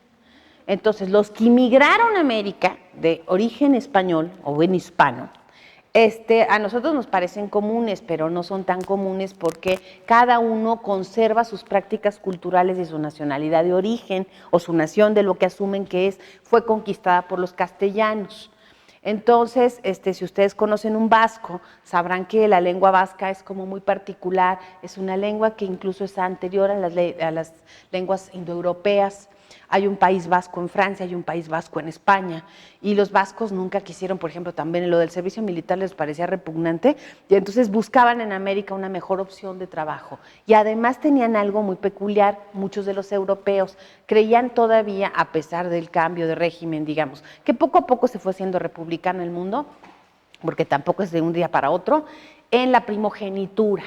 Entonces, los que inmigraron a América de origen español o en hispano, a nosotros nos parecen comunes, pero no son tan comunes porque cada uno conserva sus prácticas culturales y su nacionalidad de origen o su nación de lo que asumen que fue conquistada por los castellanos. Entonces, si ustedes conocen un vasco, sabrán que la lengua vasca es como muy particular, es una lengua que incluso es anterior a las lenguas indoeuropeas. Hay un país vasco en Francia, hay un país vasco en España, y los vascos nunca quisieron, por ejemplo, también lo del servicio militar les parecía repugnante, y entonces buscaban en América una mejor opción de trabajo. Y además tenían algo muy peculiar, muchos de los europeos creían todavía, a pesar del cambio de régimen, digamos, que poco a poco se fue haciendo republicano el mundo, porque tampoco es de un día para otro, en la primogenitura.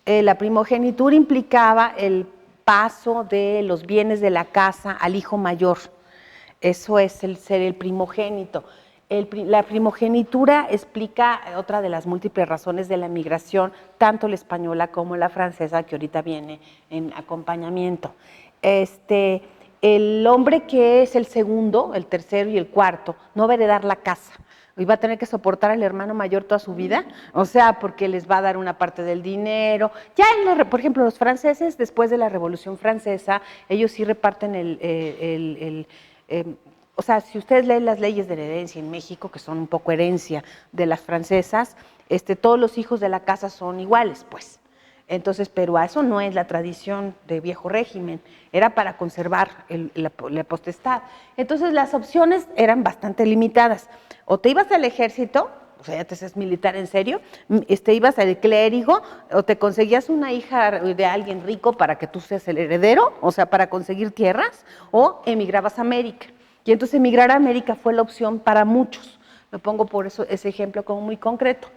La primogenitura implicaba el paso de los bienes de la casa al hijo mayor. Eso es el ser el primogénito. La primogenitura explica otra de las múltiples razones de la migración, tanto la española como la francesa, que ahorita viene en acompañamiento. el hombre que es el segundo, el tercero y el cuarto, no va a heredar la casa. Y va a tener que soportar al hermano mayor toda su vida, o sea, porque les va a dar una parte del dinero. Ya, por ejemplo, los franceses, después de la Revolución Francesa, ellos sí reparten o sea, si ustedes leen las leyes de la herencia en México, que son un poco herencia de las francesas, todos los hijos de la casa son iguales, pues. Entonces, pero eso no es la tradición de viejo régimen, era para conservar la potestad. Entonces, las opciones eran bastante limitadas. O te ibas al ejército, o sea, ya te haces militar en serio, ibas al clérigo, o te conseguías una hija de alguien rico para que tú seas el heredero, o sea, para conseguir tierras, o emigrabas a América. Y entonces emigrar a América fue la opción para muchos. Me pongo por eso ese ejemplo como muy concreto.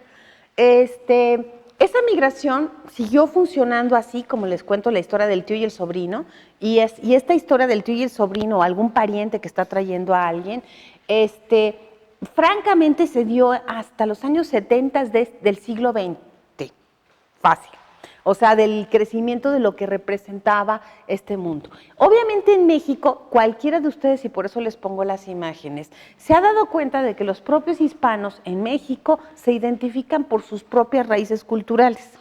Esa migración siguió funcionando así, como les cuento la historia del tío y el sobrino, y esta historia del tío y el sobrino, o algún pariente que está trayendo a alguien, francamente se dio hasta los años 70 del siglo XX, fácil. O sea, del crecimiento de lo que representaba este mundo. Obviamente en México, cualquiera de ustedes, y por eso les pongo las imágenes, se ha dado cuenta de que los propios hispanos en México se identifican por sus propias raíces culturales.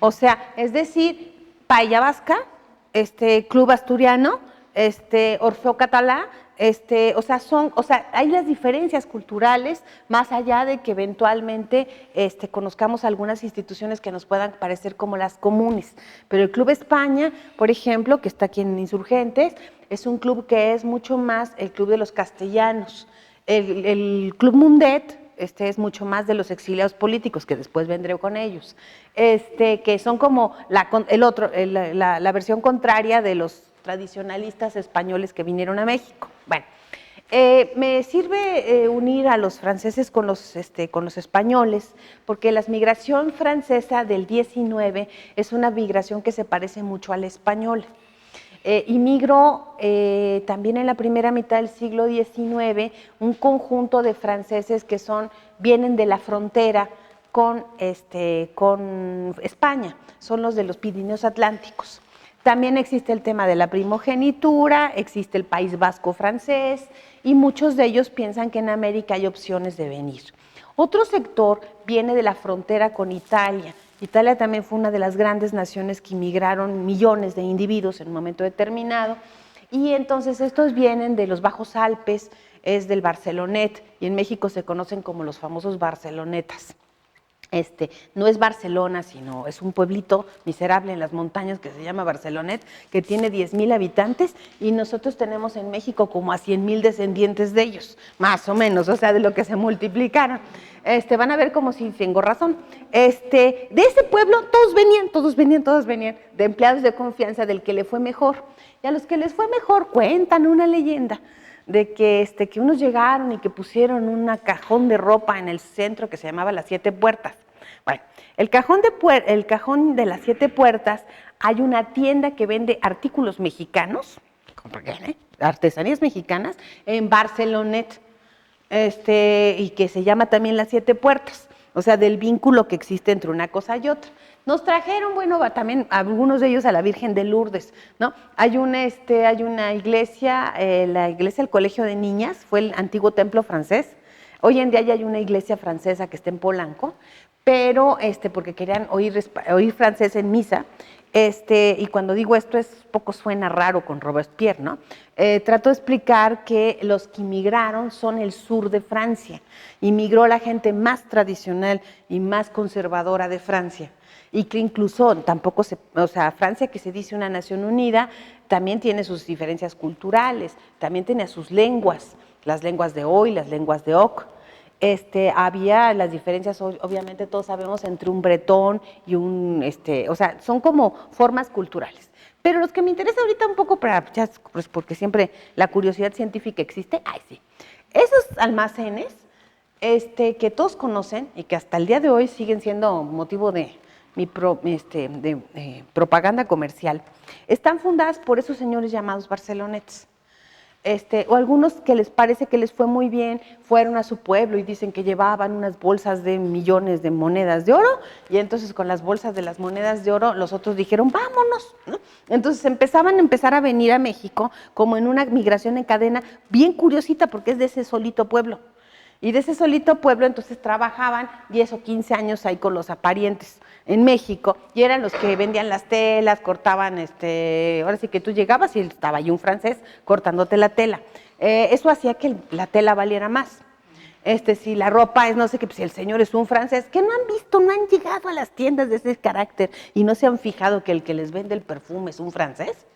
O sea, es decir, paella vasca, club asturiano, Orfeo catalá, o sea, hay las diferencias culturales, más allá de que eventualmente conozcamos algunas instituciones que nos puedan parecer como las comunes. Pero el Club España, por ejemplo, que está aquí en Insurgentes, es un club que es mucho más el club de los castellanos. El Club Mundet, es mucho más de los exiliados políticos, que después vendré con ellos, que son como la versión contraria de los tradicionalistas españoles que vinieron a México. Bueno, me sirve unir a los franceses con los españoles, porque la migración francesa del 19 es una migración que se parece mucho a la española. Inmigró también en la primera mitad del siglo XIX un conjunto de franceses que vienen de la frontera con España, son los de los Pirineos Atlánticos. También existe el tema de la primogenitura, existe el País Vasco francés, y muchos de ellos piensan que en América hay opciones de venir. Otro sector viene de la frontera con Italia. Italia también fue una de las grandes naciones que inmigraron millones de individuos en un momento determinado, y entonces estos vienen de los Bajos Alpes, es del Barcelonet, y en México se conocen como los famosos barcelonetas. No es Barcelona, sino es un pueblito miserable en las montañas que se llama Barcelonet, que tiene 10,000 habitantes, y nosotros tenemos en México como a 100,000 descendientes de ellos, más o menos, o sea, de lo que se multiplicaron. Van a ver como si tengo razón. De ese pueblo todos venían de empleados de confianza del que le fue mejor. Y a los que les fue mejor cuentan una leyenda de que unos llegaron y que pusieron un cajón de ropa en el centro que se llamaba Las Siete Puertas. Bueno, el cajón de Las Siete Puertas, hay una tienda que vende artículos mexicanos, artesanías mexicanas, en Barcelonet, y que se llama también Las Siete Puertas, o sea, del vínculo que existe entre una cosa y otra. Nos trajeron, bueno, también algunos de ellos a la Virgen de Lourdes, ¿no? Hay una iglesia, la iglesia del Colegio de Niñas, fue el antiguo templo francés. Hoy en día ya hay una iglesia francesa que está en Polanco, pero porque querían oír francés en misa, y cuando digo esto poco suena raro con Robespierre, ¿no? Trato de explicar que los que inmigraron son el sur de Francia. Inmigró la gente más tradicional y más conservadora de Francia. Y que incluso Francia, que se dice una nación unida, también tiene sus diferencias culturales, también tiene sus lenguas, las lenguas de hoy, las lenguas de Oc. Había las diferencias, obviamente todos sabemos, entre un bretón y o sea, son como formas culturales. Pero los que me interesa ahorita un poco, pues porque siempre la curiosidad científica existe, sí. Esos almacenes que todos conocen y que hasta el día de hoy siguen siendo motivo de propaganda comercial, están fundadas por esos señores llamados barcelonetes. o algunos que les parece que les fue muy bien, fueron a su pueblo y dicen que llevaban unas bolsas de millones de monedas de oro, y entonces con las bolsas de las monedas de oro, los otros dijeron, vámonos, ¿no? Entonces empezar a venir a México como en una migración en cadena, bien curiosita, porque es de ese solito pueblo. Y de ese solito pueblo entonces trabajaban 10 o 15 años ahí con los aparientes en México, y eran los que vendían las telas, cortaban, ahora sí que tú llegabas y estaba ahí un francés cortándote la tela. Eso hacía que la tela valiera más. Si la ropa es, no sé qué, pues si el señor es un francés, que no han visto, no han llegado a las tiendas de ese carácter y no se han fijado que el que les vende el perfume es un francés.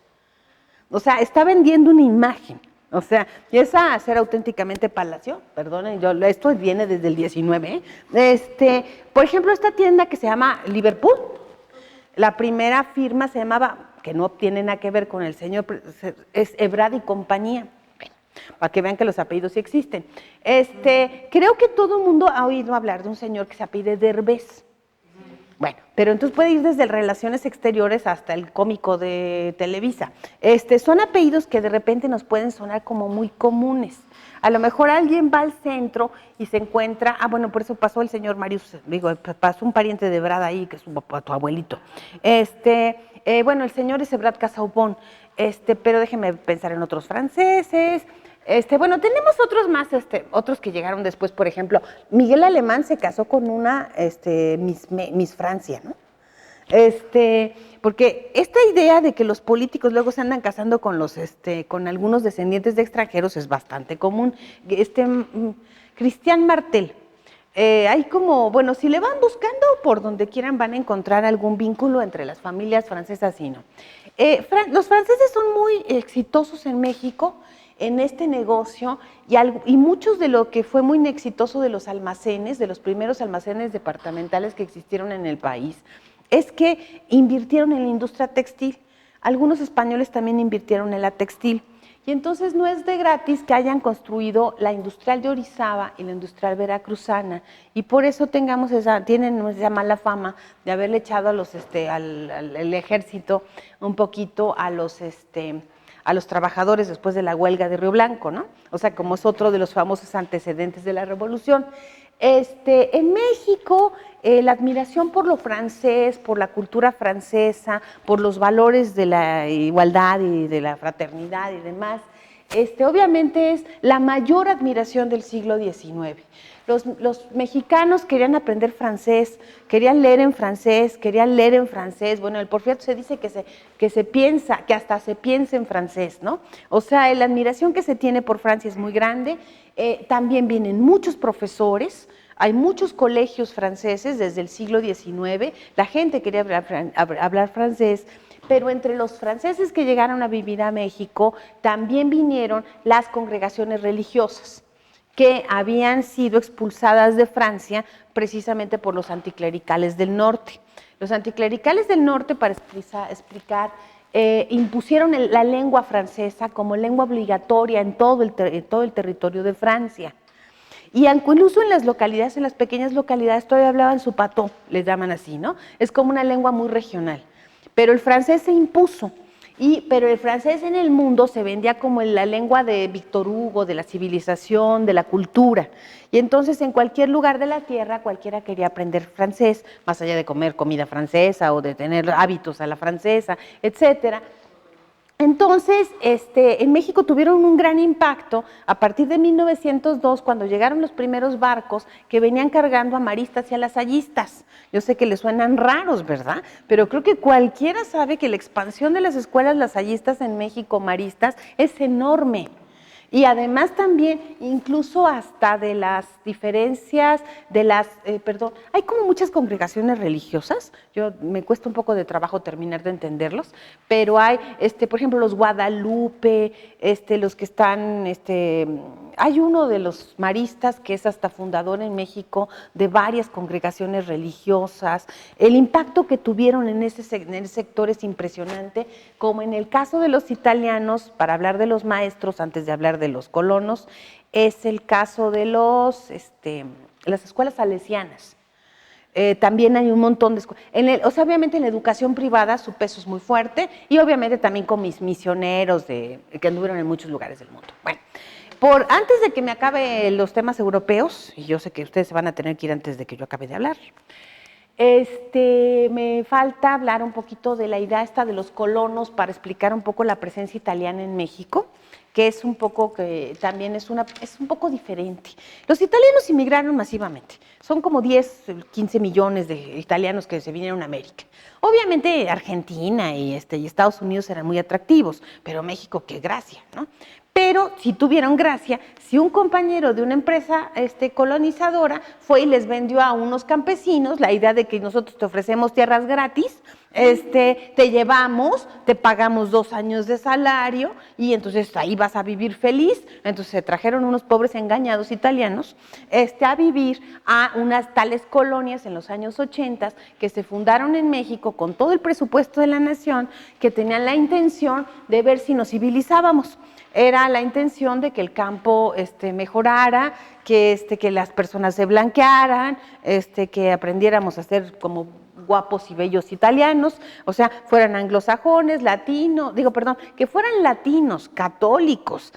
O sea, está vendiendo una imagen. O sea, y esa a ser auténticamente palacio, perdonen, esto viene desde el 19. Por ejemplo, esta tienda que se llama Liverpool, la primera firma se llamaba, que no tiene nada que ver con el señor, es Ebrard y compañía. Bueno, para que vean que los apellidos sí existen. Creo que todo el mundo ha oído hablar de un señor que se apellida Derbez. Bueno, pero entonces puede ir desde Relaciones Exteriores hasta el cómico de Televisa. Son apellidos que de repente nos pueden sonar como muy comunes. A lo mejor alguien va al centro y se encuentra, bueno, por eso pasó el señor Marius, pasó un pariente de Ebrard ahí, que es tu abuelito. Bueno, el señor es Ebrard Casaubon, pero déjenme pensar en otros franceses. Bueno, tenemos otros más, otros que llegaron después, por ejemplo, Miguel Alemán se casó con una Miss Francia, ¿no? Porque esta idea de que los políticos luego se andan casando con con algunos descendientes de extranjeros es bastante común. Christian Martel, hay como, bueno, si le van buscando por donde quieran van a encontrar algún vínculo entre las familias francesas y no. Los franceses son muy exitosos en México en este negocio y muchos de lo que fue muy exitoso de los almacenes, de los primeros almacenes departamentales que existieron en el país, es que invirtieron en la industria textil. Algunos españoles también invirtieron en la textil. Y entonces no es de gratis que hayan construido la industrial de Orizaba y la industrial veracruzana, y por eso tienen esa mala fama de haberle echado a al ejército un poquito a los trabajadores después de la huelga de Río Blanco, ¿no? O sea, como es otro de los famosos antecedentes de la revolución. En México, la admiración por lo francés, por la cultura francesa, por los valores de la igualdad y de la fraternidad y demás, obviamente es la mayor admiración del siglo XIX. Los mexicanos querían aprender francés, querían leer en francés, Bueno, el Porfiriato se dice que se piensa, que hasta se piensa en francés, ¿no? O sea, la admiración que se tiene por Francia es muy grande. También vienen muchos profesores, hay muchos colegios franceses desde el siglo XIX, la gente quería hablar francés, pero entre los franceses que llegaron a vivir a México también vinieron las congregaciones religiosas que habían sido expulsadas de Francia precisamente por los anticlericales del norte. Los anticlericales del norte, para explicar, impusieron la lengua francesa como lengua obligatoria en todo el territorio de Francia. Y incluso en las localidades, en las pequeñas localidades, todavía hablaban su pató, les llaman así, ¿no? Es como una lengua muy regional. Pero el francés se impuso. Pero el francés en el mundo se vendía como la lengua de Víctor Hugo, de la civilización, de la cultura. Y entonces en cualquier lugar de la tierra cualquiera quería aprender francés, más allá de comer comida francesa o de tener hábitos a la francesa, etcétera. Entonces, en México tuvieron un gran impacto a partir de 1902, cuando llegaron los primeros barcos que venían cargando a maristas y a lasallistas. Yo sé que les suenan raros, ¿verdad? Pero creo que cualquiera sabe que la expansión de las escuelas lasallistas en México, maristas, es enorme. Y además también, incluso hasta de las diferencias, hay como muchas congregaciones religiosas, me cuesta un poco de trabajo terminar de entenderlos, pero hay, por ejemplo, los Guadalupe, los que están, hay uno de los maristas que es hasta fundador en México de varias congregaciones religiosas. El impacto que tuvieron en ese sector es impresionante, como en el caso de los italianos, para hablar de los maestros, antes de hablar de los colonos, es el caso de las escuelas salesianas. También hay un montón de escuelas. O sea, obviamente en la educación privada su peso es muy fuerte y obviamente también con mis misioneros que anduvieron en muchos lugares del mundo. Bueno, antes de que me acabe los temas europeos, y yo sé que ustedes se van a tener que ir antes de que yo acabe de hablar, me falta hablar un poquito de la idea esta de los colonos para explicar un poco la presencia italiana en México, que es un poco, que también es un poco diferente. Los italianos inmigraron masivamente, son como 10, 15 millones de italianos que se vinieron a América. Obviamente Argentina y Estados Unidos eran muy atractivos, pero México, qué gracia, ¿no? Pero si tuvieron gracia, si un compañero de una empresa colonizadora fue y les vendió a unos campesinos la idea de que nosotros te ofrecemos tierras gratis, te llevamos, te pagamos 2 años de salario y entonces ahí vas a vivir feliz. Entonces se trajeron unos pobres engañados italianos a vivir a unas tales colonias en los años 80 que se fundaron en México con todo el presupuesto de la nación, que tenían la intención de ver si nos civilizábamos. Era la intención de que el campo mejorara, que las personas se blanquearan, que aprendiéramos a ser como guapos y bellos italianos, o sea, fueran anglosajones, que fueran latinos, católicos,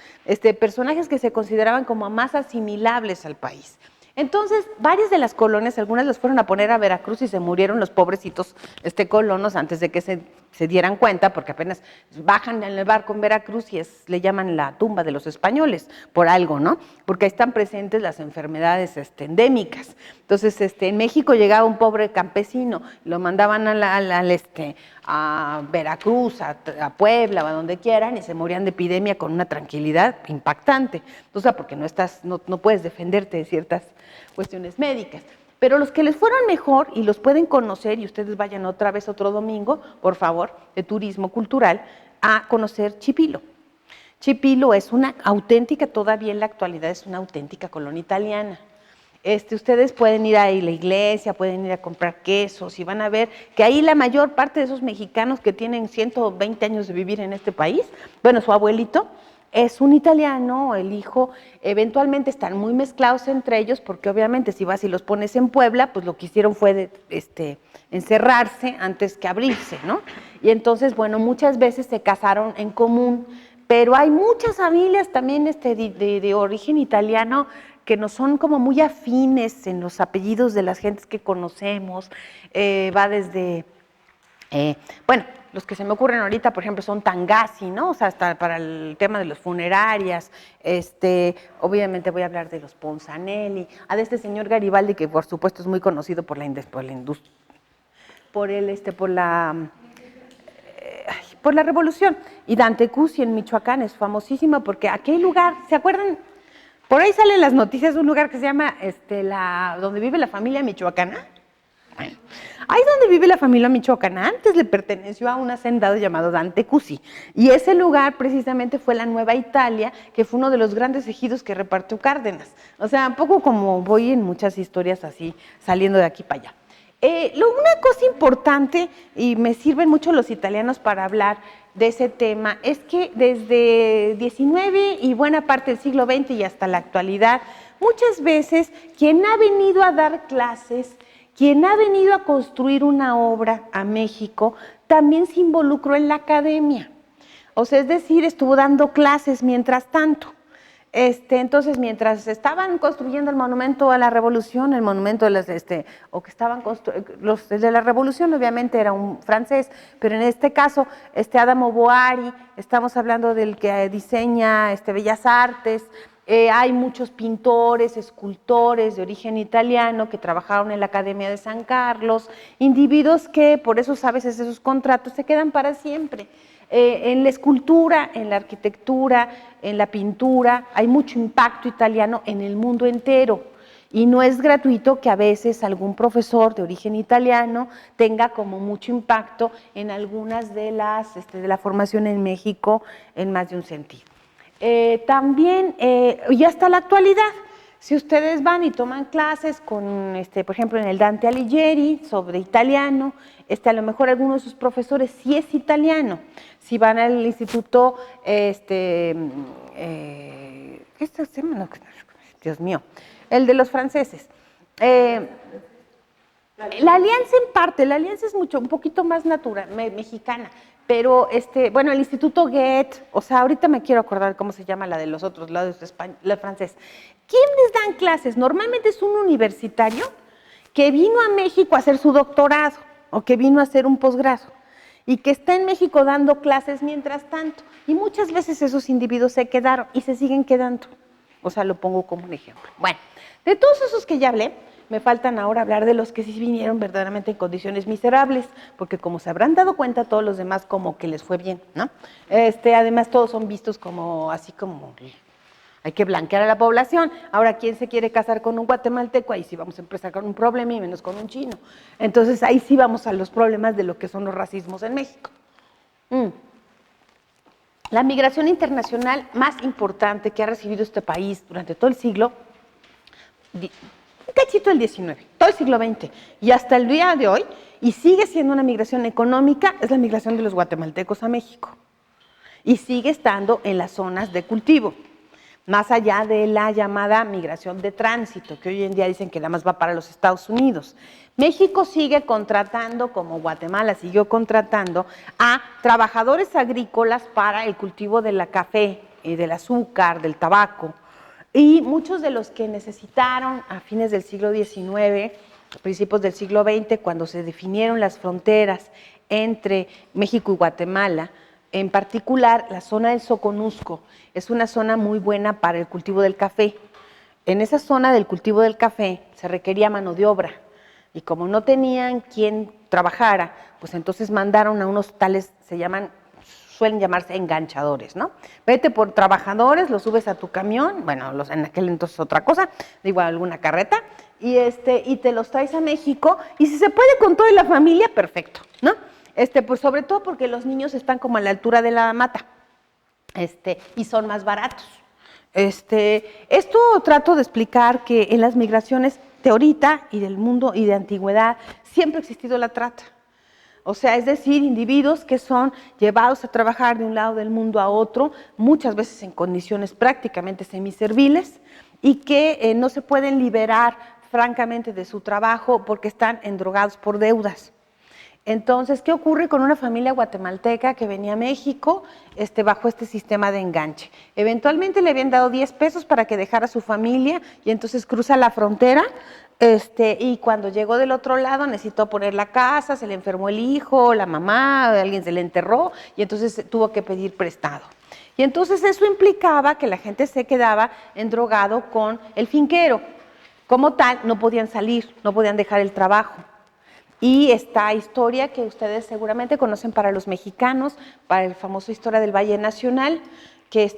personajes que se consideraban como más asimilables al país. Entonces, varias de las colonias, algunas las fueron a poner a Veracruz y se murieron los pobrecitos colonos antes de que se dieran cuenta, porque apenas bajan en el barco en Veracruz y le llaman la tumba de los españoles, por algo, ¿no? Porque ahí están presentes las enfermedades endémicas. Entonces, en México llegaba un pobre campesino, lo mandaban a Veracruz, a Puebla o a donde quieran, y se morían de epidemia con una tranquilidad impactante. Entonces, porque no puedes defenderte de ciertas cuestiones médicas. Pero los que les fueron mejor y los pueden conocer, y ustedes vayan otra vez otro domingo, por favor, de turismo cultural, a conocer Chipilo. Chipilo es una auténtica, todavía en la actualidad es una auténtica colonia italiana. Ustedes pueden ir a la iglesia, pueden ir a comprar quesos y van a ver que ahí la mayor parte de esos mexicanos que tienen 120 años de vivir en este país, bueno, su abuelito es un italiano, el hijo, eventualmente están muy mezclados entre ellos, porque obviamente si vas y los pones en Puebla, pues lo que hicieron fue encerrarse antes que abrirse, ¿no? Y entonces, bueno, muchas veces se casaron en común, pero hay muchas familias también de origen italiano que nos son como muy afines en los apellidos de las gentes que conocemos, va desde, bueno, los que se me ocurren ahorita, por ejemplo, son Tangassi, ¿no? O sea, hasta para el tema de las funerarias, obviamente voy a hablar de los Ponzanelli, de este señor Garibaldi, que por supuesto es muy conocido por la industria, por la revolución, y Dante Cusi en Michoacán es famosísimo porque aquí hay lugar, ¿se acuerdan? Por ahí salen las noticias de un lugar que se llama, donde vive la familia michoacana. Bueno, ahí donde vive la familia michoacana, antes le perteneció a un hacendado llamado Dante Cusi, y ese lugar precisamente fue la Nueva Italia, que fue uno de los grandes ejidos que repartió Cárdenas. O sea, un poco como voy en muchas historias así, saliendo de aquí para allá. Una cosa importante, y me sirven mucho los italianos para hablar de ese tema, es que desde 19 y buena parte del siglo XX y hasta la actualidad, muchas veces quien ha venido a dar clases, quien ha venido a construir una obra a México, también se involucró en la academia. O sea, es decir, estuvo dando clases mientras tanto. Entonces, mientras estaban construyendo el monumento a la Revolución, el monumento de los de la Revolución obviamente era un francés, pero en este caso, Adamo Boari, estamos hablando del que diseña Bellas Artes, hay muchos pintores, escultores de origen italiano que trabajaron en la Academia de San Carlos, individuos que por eso a veces esos contratos se quedan para siempre. En la escultura, en la arquitectura, en la pintura, hay mucho impacto italiano en el mundo entero. Y no es gratuito que a veces algún profesor de origen italiano tenga como mucho impacto en algunas de la formación en México en más de un sentido. También, y hasta la actualidad, si ustedes van y toman clases con, por ejemplo, en el Dante Alighieri sobre italiano, a lo mejor alguno de sus profesores sí es italiano. Si van al instituto, Dios mío, el de los franceses. La alianza en parte, la alianza es un poquito más natural, mexicana, pero bueno, el Instituto Goethe, o sea, ahorita me quiero acordar cómo se llama la de los otros lados de España, la francés. ¿Quiénes dan clases? Normalmente es un universitario que vino a México a hacer su doctorado o que vino a hacer un posgrado y que está en México dando clases mientras tanto. Y muchas veces esos individuos se quedaron y se siguen quedando. O sea, lo pongo como un ejemplo. Bueno, de todos esos que ya hablé, me faltan ahora hablar de los que sí vinieron verdaderamente en condiciones miserables, porque como se habrán dado cuenta, todos los demás como que les fue bien, ¿no? Además, todos son vistos como, así como, hay que blanquear a la población. Ahora, ¿quién se quiere casar con un guatemalteco? Ahí sí vamos a empezar con un problema y menos con un chino. Entonces, ahí sí vamos a los problemas de lo que son los racismos en México. La migración internacional más importante que ha recibido este país durante todo el siglo, un cachito del XIX, todo el siglo XX y hasta el día de hoy, y sigue siendo una migración económica, es la migración de los guatemaltecos a México. Y sigue estando en las zonas de cultivo, más allá de la llamada migración de tránsito, que hoy en día dicen que nada más va para los Estados Unidos. México sigue contratando, como Guatemala siguió contratando, a trabajadores agrícolas para el cultivo del café, del azúcar, del tabaco. Y muchos de los que necesitaron a fines del siglo XIX, principios del siglo XX, cuando se definieron las fronteras entre México y Guatemala, en particular la zona del Soconusco, es una zona muy buena para el cultivo del café. En esa zona del cultivo del café se requería mano de obra y como no tenían quien trabajara, pues entonces mandaron a unos tales, suelen llamarse enganchadores, ¿no? Vete por trabajadores, los subes a tu camión, bueno, en aquel entonces otra cosa, digo, alguna carreta, y te los traes a México, y si se puede con toda la familia, perfecto, ¿no? Pues sobre todo porque los niños están como a la altura de la mata, y son más baratos. Esto trato de explicar que en las migraciones de ahorita y del mundo y de antigüedad siempre ha existido la trata. O sea, es decir, individuos que son llevados a trabajar de un lado del mundo a otro, muchas veces en condiciones prácticamente semiserviles, y que no se pueden liberar francamente de su trabajo porque están endrogados por deudas. Entonces, ¿qué ocurre con una familia guatemalteca que venía a México bajo este sistema de enganche? Eventualmente le habían dado 10 pesos para que dejara a su familia y entonces cruza la frontera y cuando llegó del otro lado necesitó poner la casa, se le enfermó el hijo, la mamá, alguien se le enterró y entonces tuvo que pedir prestado. Y entonces eso implicaba que la gente se quedaba endrogado con el finquero. Como tal, no podían salir, no podían dejar el trabajo. Y esta historia que ustedes seguramente conocen para los mexicanos, para la famosa historia del Valle Nacional, que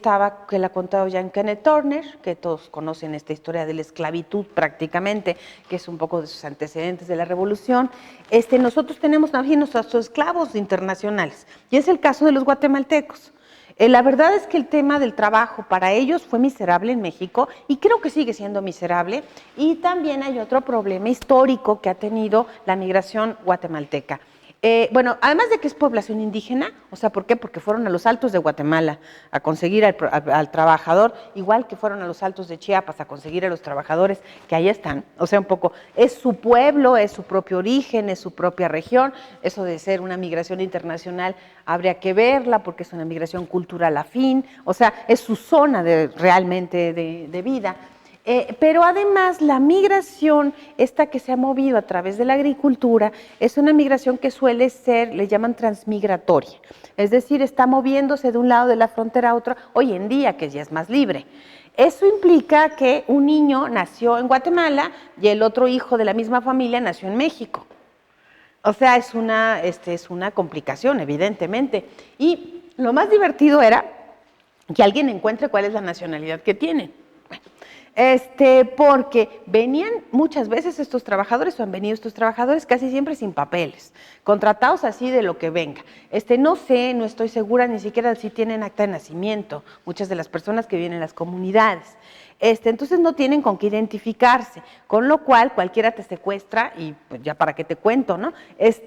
la ha contado Jean Kenneth Turner, que todos conocen esta historia de la esclavitud prácticamente, que es un poco de sus antecedentes de la revolución. Nosotros tenemos también nuestros esclavos internacionales, y es el caso de los guatemaltecos. La verdad es que el tema del trabajo para ellos fue miserable en México y creo que sigue siendo miserable. Y también hay otro problema histórico que ha tenido la migración guatemalteca. Bueno, además de que es población indígena, o sea, ¿por qué? Porque fueron a los altos de Guatemala a conseguir al trabajador, igual que fueron a los altos de Chiapas a conseguir a los trabajadores que ahí están. O sea, un poco, es su pueblo, es su propio origen, es su propia región. Eso de ser una migración internacional habría que verla porque es una migración cultural afín, o sea, es su zona realmente de vida. Pero además la migración, esta que se ha movido a través de la agricultura, es una migración que suele ser, le llaman transmigratoria, es decir, está moviéndose de un lado de la frontera a otro, hoy en día que ya es más libre. Eso implica que un niño nació en Guatemala y el otro hijo de la misma familia nació en México. O sea, es una complicación, evidentemente. Y lo más divertido era que alguien encuentre cuál es la nacionalidad que tienen. Porque venían muchas veces estos trabajadores, o han venido estos trabajadores casi siempre sin papeles, contratados así de lo que venga. No sé, no estoy segura ni siquiera si tienen acta de nacimiento, muchas de las personas que viven en las comunidades. Entonces no tienen con qué identificarse, con lo cual cualquiera te secuestra y pues ya para qué te cuento, ¿no?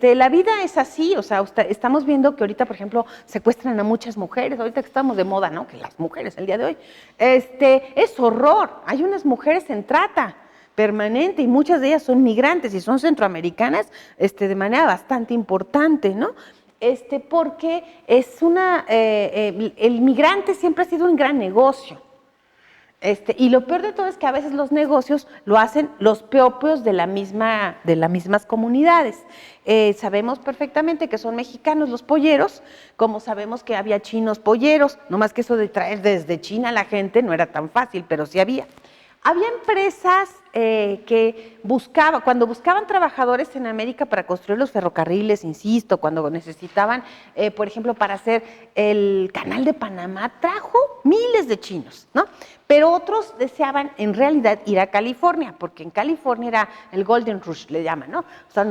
La vida es así, o sea, estamos viendo que ahorita, por ejemplo, secuestran a muchas mujeres, ahorita que estamos de moda, ¿no? Que las mujeres el día de hoy, es horror, hay unas mujeres en trata, permanente, y muchas de ellas son migrantes y son centroamericanas de manera bastante importante, ¿no? Porque es el migrante siempre ha sido un gran negocio. Y lo peor de todo es que a veces los negocios lo hacen los propios de las mismas comunidades. Sabemos perfectamente que son mexicanos los polleros, como sabemos que había chinos polleros, no más que eso de traer desde China a la gente no era tan fácil, pero sí había. Había empresas que cuando buscaban trabajadores en América para construir los ferrocarriles, insisto, cuando necesitaban, por ejemplo, para hacer el canal de Panamá, trajo miles de chinos, ¿no? Pero otros deseaban en realidad ir a California, porque en California era el Golden Rush, le llaman, ¿no? O sea,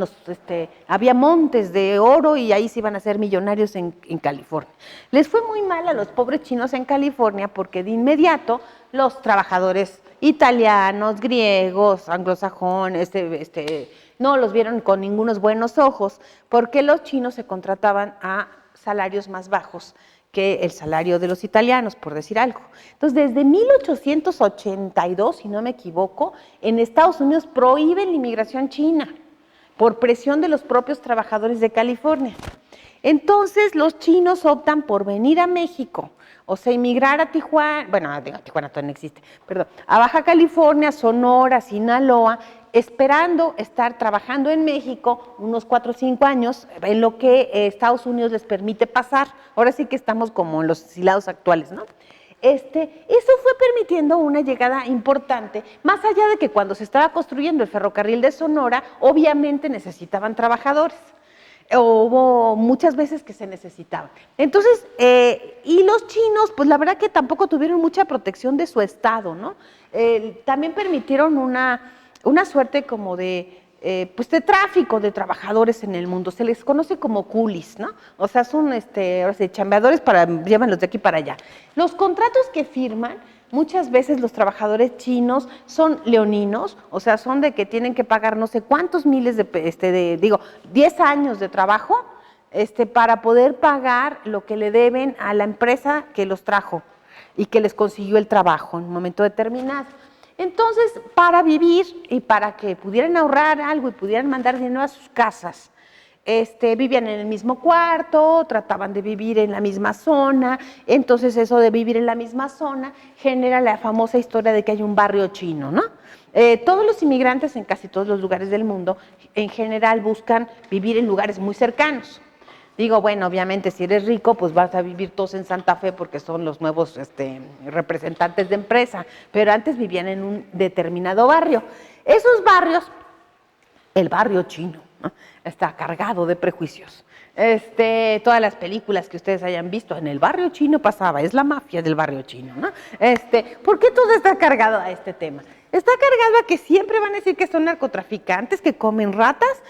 había montes de oro y ahí se iban a hacer millonarios en California. Les fue muy mal a los pobres chinos en California porque de inmediato los trabajadores italianos, griegos, anglosajones, no los vieron con ningunos buenos ojos, porque los chinos se contrataban a salarios más bajos que el salario de los italianos, por decir algo. Entonces, desde 1882, si no me equivoco, en Estados Unidos prohíben la inmigración china por presión de los propios trabajadores de California. Entonces, los chinos optan por venir a México, o sea, emigrar a Tijuana, bueno, Tijuana todavía no existe, perdón, a Baja California, Sonora, Sinaloa, esperando estar trabajando en México unos 4 o 5 años, en lo que Estados Unidos les permite pasar. Ahora sí que estamos como en los asilados actuales, ¿no? Eso fue permitiendo una llegada importante, más allá de que cuando se estaba construyendo el ferrocarril de Sonora, obviamente necesitaban trabajadores. Hubo muchas veces que se necesitaban. Entonces, y los chinos, pues la verdad que tampoco tuvieron mucha protección de su estado, ¿no? También permitieron una suerte como de tráfico de trabajadores en el mundo. Se les conoce como coolies, ¿no? O sea, son chambeadores llévanlos de aquí para allá. Los contratos que firman, muchas veces los trabajadores chinos son leoninos, o sea, son de que tienen que pagar no sé cuántos miles 10 años de trabajo para poder pagar lo que le deben a la empresa que los trajo y que les consiguió el trabajo en un momento determinado. Entonces, para vivir y para que pudieran ahorrar algo y pudieran mandar dinero a sus casas, vivían en el mismo cuarto, trataban de vivir en la misma zona. Entonces eso de vivir en la misma zona genera la famosa historia de que hay un barrio chino, ¿no? Todos los inmigrantes en casi todos los lugares del mundo en general buscan vivir en lugares muy cercanos. Digo, bueno, obviamente si eres rico, pues vas a vivir todos en Santa Fe porque son los nuevos representantes de empresa, pero antes vivían en un determinado barrio. Esos barrios, el barrio chino, ¿no?, está cargado de prejuicios. Todas las películas que ustedes hayan visto, en el barrio chino pasaba, es la mafia del barrio chino, ¿no? ¿Por qué todo está cargado a este tema? Está cargado a que siempre van a decir que son narcotraficantes, que comen ratas,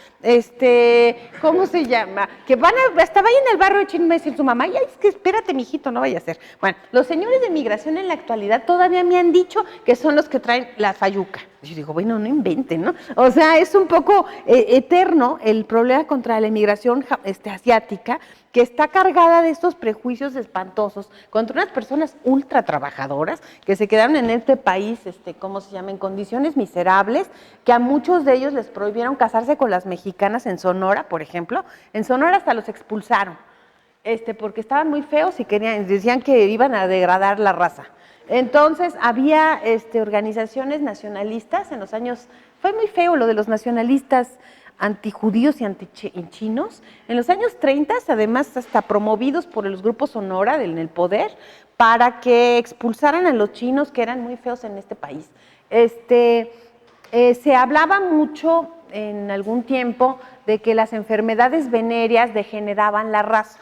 ¿cómo se llama? Que estaba ahí en el barrio chino y me dice su mamá, ay, es que espérate, mijito, no vaya a ser. Bueno, los señores de migración en la actualidad todavía me han dicho que son los que traen la fayuca. Yo digo, bueno, no inventen, ¿no? O sea, es un poco eterno el problema contra la inmigración asiática, que está cargada de estos prejuicios espantosos contra unas personas ultra trabajadoras que se quedaron en este país, ¿cómo se llama?, en condiciones miserables, que a muchos de ellos les prohibieron casarse con las mexicanas en Sonora, por ejemplo. En Sonora hasta los expulsaron, porque estaban muy feos y decían que iban a degradar la raza. Entonces había organizaciones nacionalistas en los años, fue muy feo lo de los nacionalistas antijudíos y antichinos, en los años 30, además hasta promovidos por los grupos Sonora en el poder, para que expulsaran a los chinos que eran muy feos en este país. Se hablaba mucho en algún tiempo de que las enfermedades venéreas degeneraban la raza.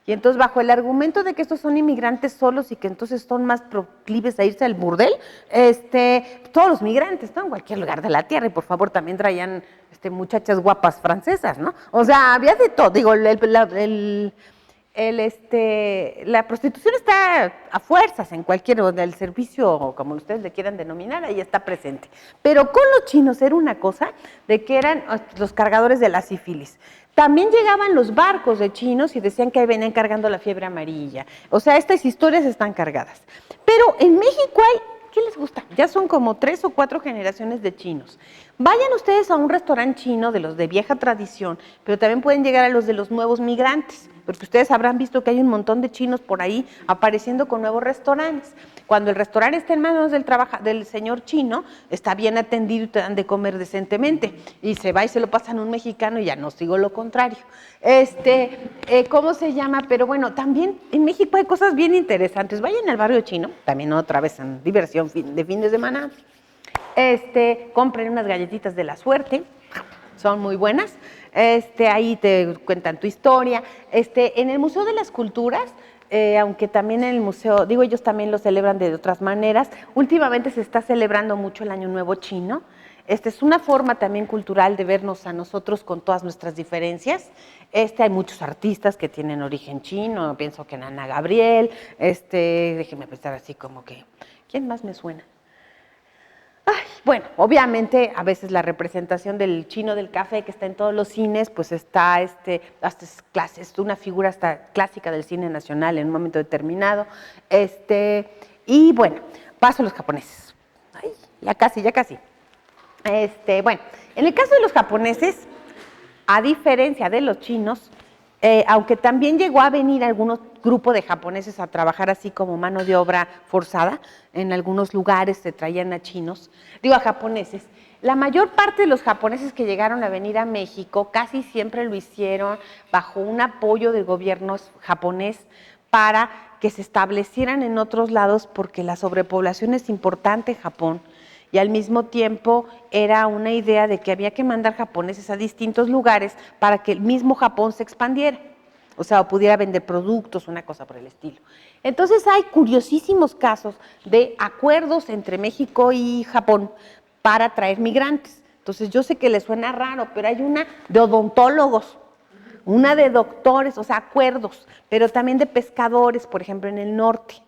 Y entonces, bajo el argumento de que estos son inmigrantes solos y que entonces son más proclives a irse al burdel, todos los migrantes, ¿no?, en cualquier lugar de la tierra, y por favor también traían muchachas guapas francesas, ¿no? O sea, había de todo. Digo, la prostitución está a fuerzas en el servicio, como ustedes le quieran denominar, ahí está presente. Pero con los chinos era una cosa de que eran los cargadores de la sífilis. También llegaban los barcos de chinos y decían que ahí venían cargando la fiebre amarilla. O sea, estas historias están cargadas. Pero en México hay ¿qué les gusta? Ya son como 3 o 4 generaciones de chinos. Vayan ustedes a un restaurante chino de los de vieja tradición, pero también pueden llegar a los de los nuevos migrantes, porque ustedes habrán visto que hay un montón de chinos por ahí apareciendo con nuevos restaurantes. Cuando el restaurante está en manos del señor chino, está bien atendido y te dan de comer decentemente. Y se va y se lo pasan a un mexicano y ya no sigo lo contrario. ¿Cómo se llama? Pero bueno, también en México hay cosas bien interesantes. Vayan al barrio chino, también otra vez en diversión de fin de semana. Compren unas galletitas de la suerte, son muy buenas. Ahí te cuentan tu historia. En el Museo de las Culturas, aunque también en el museo, digo, ellos también lo celebran de otras maneras. Últimamente se está celebrando mucho el Año Nuevo Chino. Es una forma también cultural de vernos a nosotros con todas nuestras diferencias. Hay muchos artistas que tienen origen chino, pienso que en Ana Gabriel, déjenme pensar así como que, ¿quién más me suena? Ay, bueno, obviamente a veces la representación del chino del café que está en todos los cines, pues está hasta es una figura hasta clásica del cine nacional en un momento determinado. Y bueno, paso a los japoneses. Ay, ya casi, ya casi. Bueno, en el caso de los japoneses, a diferencia de los chinos, aunque también llegó a venir algunos grupos de japoneses a trabajar así como mano de obra forzada, en algunos lugares se traían a chinos, digo a japoneses, la mayor parte de los japoneses que llegaron a venir a México casi siempre lo hicieron bajo un apoyo del gobierno japonés para que se establecieran en otros lados porque la sobrepoblación es importante en Japón. Y al mismo tiempo era una idea de que había que mandar japoneses a distintos lugares para que el mismo Japón se expandiera, o sea, o pudiera vender productos, una cosa por el estilo. Entonces hay curiosísimos casos de acuerdos entre México y Japón para traer migrantes. Entonces yo sé que les suena raro, pero hay una de odontólogos, una de doctores, o sea, acuerdos, pero también de pescadores, por ejemplo, en el norte,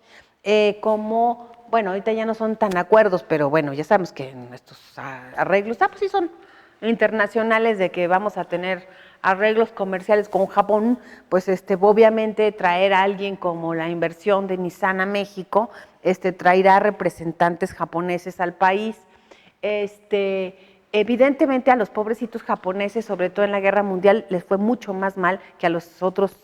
bueno, ahorita ya no son tan acuerdos, pero bueno, ya sabemos que en estos arreglos, pues sí son internacionales de que vamos a tener arreglos comerciales con Japón, pues obviamente traer a alguien como la inversión de Nissan a México, traerá representantes japoneses al país, evidentemente a los pobrecitos japoneses, sobre todo en la Guerra Mundial, les fue mucho más mal que a los otros.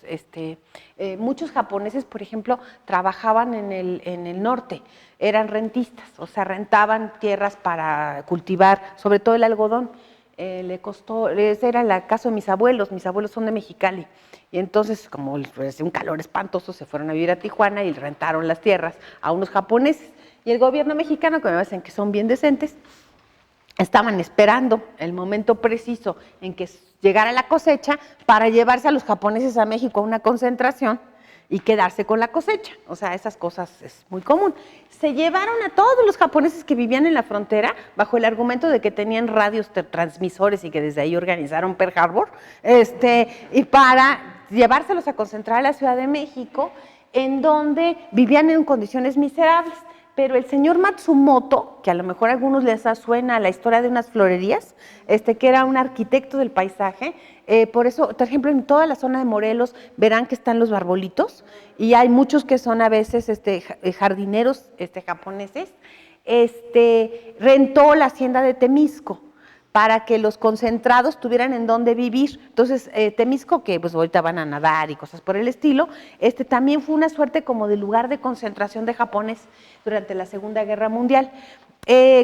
Muchos japoneses, por ejemplo, trabajaban en el norte, eran rentistas, o sea, rentaban tierras para cultivar, sobre todo el algodón. Le costó, ese era el caso de mis abuelos son de Mexicali, y entonces, como les hacía un calor espantoso, se fueron a vivir a Tijuana y rentaron las tierras a unos japoneses. Y el gobierno mexicano, que me dicen que son bien decentes, estaban esperando el momento preciso en que llegara la cosecha para llevarse a los japoneses a México a una concentración y quedarse con la cosecha. O sea, esas cosas es muy común. Se llevaron a todos los japoneses que vivían en la frontera bajo el argumento de que tenían radios transmisores y que desde ahí organizaron Pearl Harbor, y para llevárselos a concentrar a la Ciudad de México, en donde vivían en condiciones miserables. Pero el señor Matsumoto, que a lo mejor a algunos les suena a la historia de unas florerías, que era un arquitecto del paisaje, por eso, por ejemplo, en toda la zona de Morelos verán que están los barbolitos y hay muchos que son a veces jardineros japoneses, rentó la hacienda de Temisco para que los concentrados tuvieran en dónde vivir. Entonces, Temisco, que pues ahorita van a nadar y cosas por el estilo, también fue una suerte como de lugar de concentración de japoneses durante la Segunda Guerra Mundial.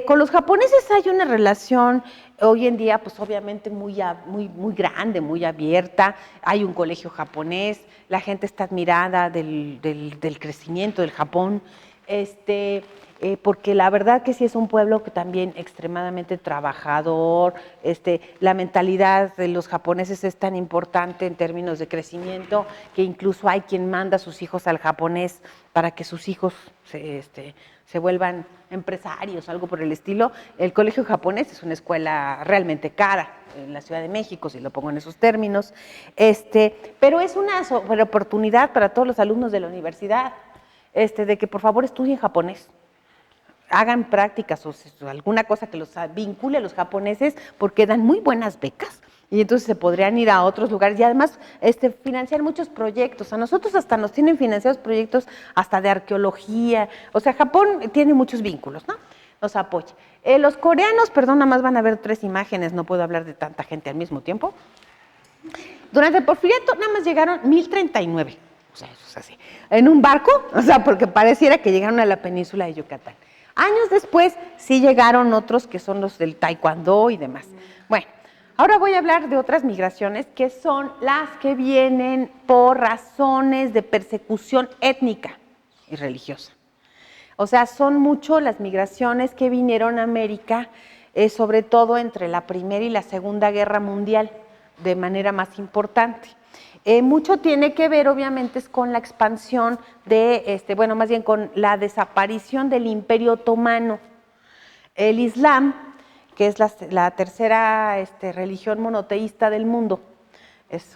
Con los japoneses hay una relación hoy en día, pues obviamente muy grande, muy abierta. Hay un colegio japonés, la gente está admirada del crecimiento del Japón, porque la verdad que sí es un pueblo que también extremadamente trabajador, la mentalidad de los japoneses es tan importante en términos de crecimiento que incluso hay quien manda a sus hijos al japonés para que sus hijos se vuelvan empresarios, algo por el estilo. El colegio japonés es una escuela realmente cara en la Ciudad de México, si lo pongo en esos términos, pero es una oportunidad para todos los alumnos de la universidad, de que por favor estudien japonés, hagan prácticas o alguna cosa que los vincule a los japoneses, porque dan muy buenas becas y entonces se podrían ir a otros lugares y además financiar muchos proyectos. A nosotros hasta nos tienen financiados proyectos hasta de arqueología. O sea, Japón tiene muchos vínculos, ¿no? Nos apoya. Los coreanos, perdón, nada más van a ver 3 imágenes, no puedo hablar de tanta gente al mismo tiempo. Durante el Porfiriato nada más llegaron 1039, o sea, eso es así, en un barco, o sea, porque pareciera que llegaron a la península de Yucatán. Años después sí llegaron otros que son los del taekwondo y demás. Bueno, ahora voy a hablar de otras migraciones que son las que vienen por razones de persecución étnica y religiosa. O sea, son mucho las migraciones que vinieron a América, sobre todo entre la Primera y la Segunda Guerra Mundial, de manera más importante. Mucho tiene que ver, obviamente, con la expansión de, bueno, más bien con la desaparición del Imperio Otomano. El Islam, que es la tercera religión monoteísta del mundo,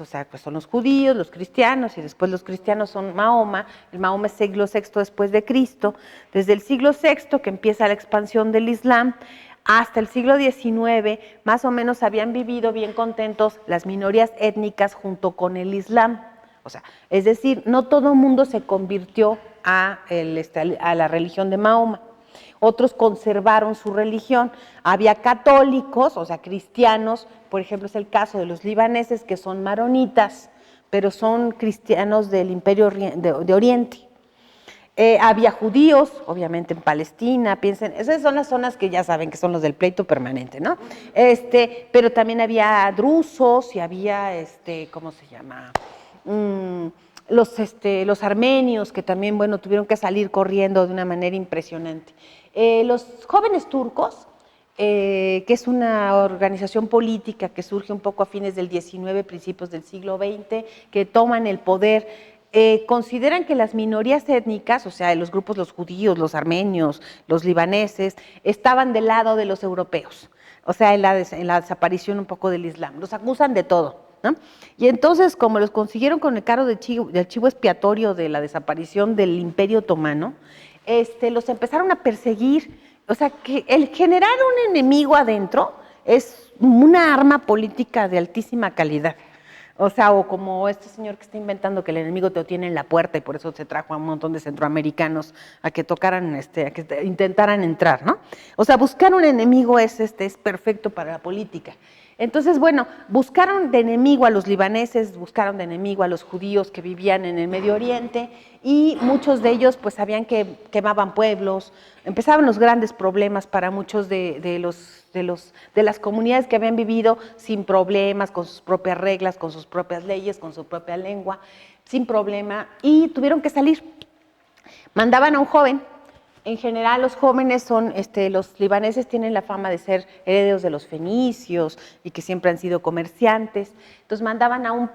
o sea, pues son los judíos, los cristianos, y después los cristianos son Mahoma. El Mahoma es siglo VI después de Cristo. Desde el siglo VI, que empieza la expansión del Islam, hasta el siglo XIX, más o menos habían vivido bien contentos las minorías étnicas junto con el Islam. O sea, es decir, no todo el mundo se convirtió a la religión de Mahoma. Otros conservaron su religión. Había católicos, o sea, cristianos, por ejemplo, es el caso de los libaneses, que son maronitas, pero son cristianos del Imperio de Oriente. Había judíos, obviamente en Palestina, piensen, esas son las zonas que ya saben que son los del pleito permanente, ¿no? Pero también había drusos y había, ¿cómo se llama? Los armenios, que también, bueno, tuvieron que salir corriendo de una manera impresionante. Los jóvenes turcos, que es una organización política que surge un poco a fines del XIX, principios del siglo XX, que toman el poder, consideran que las minorías étnicas, o sea, los grupos, los judíos, los armenios, los libaneses, estaban del lado de los europeos, o sea, en la desaparición un poco del Islam. Los acusan de todo, ¿no? Y entonces, como los consiguieron con el cargo del chivo expiatorio de la desaparición del Imperio Otomano, los empezaron a perseguir. O sea, que el generar un enemigo adentro es una arma política de altísima calidad. O sea, o como este señor que está inventando que el enemigo te lo tiene en la puerta y por eso se trajo a un montón de centroamericanos a que tocaran, a que intentaran entrar, ¿no? O sea, buscar un enemigo es perfecto para la política. Entonces, bueno, buscaron de enemigo a los libaneses, buscaron de enemigo a los judíos que vivían en el Medio Oriente, y muchos de ellos pues sabían que quemaban pueblos. Empezaban los grandes problemas para muchos de las comunidades que habían vivido sin problemas, con sus propias reglas, con sus propias leyes, con su propia lengua, sin problema, y tuvieron que salir. Mandaban a un joven. En general los jóvenes son, los libaneses tienen la fama de ser herederos de los fenicios y que siempre han sido comerciantes. Entonces mandaban a un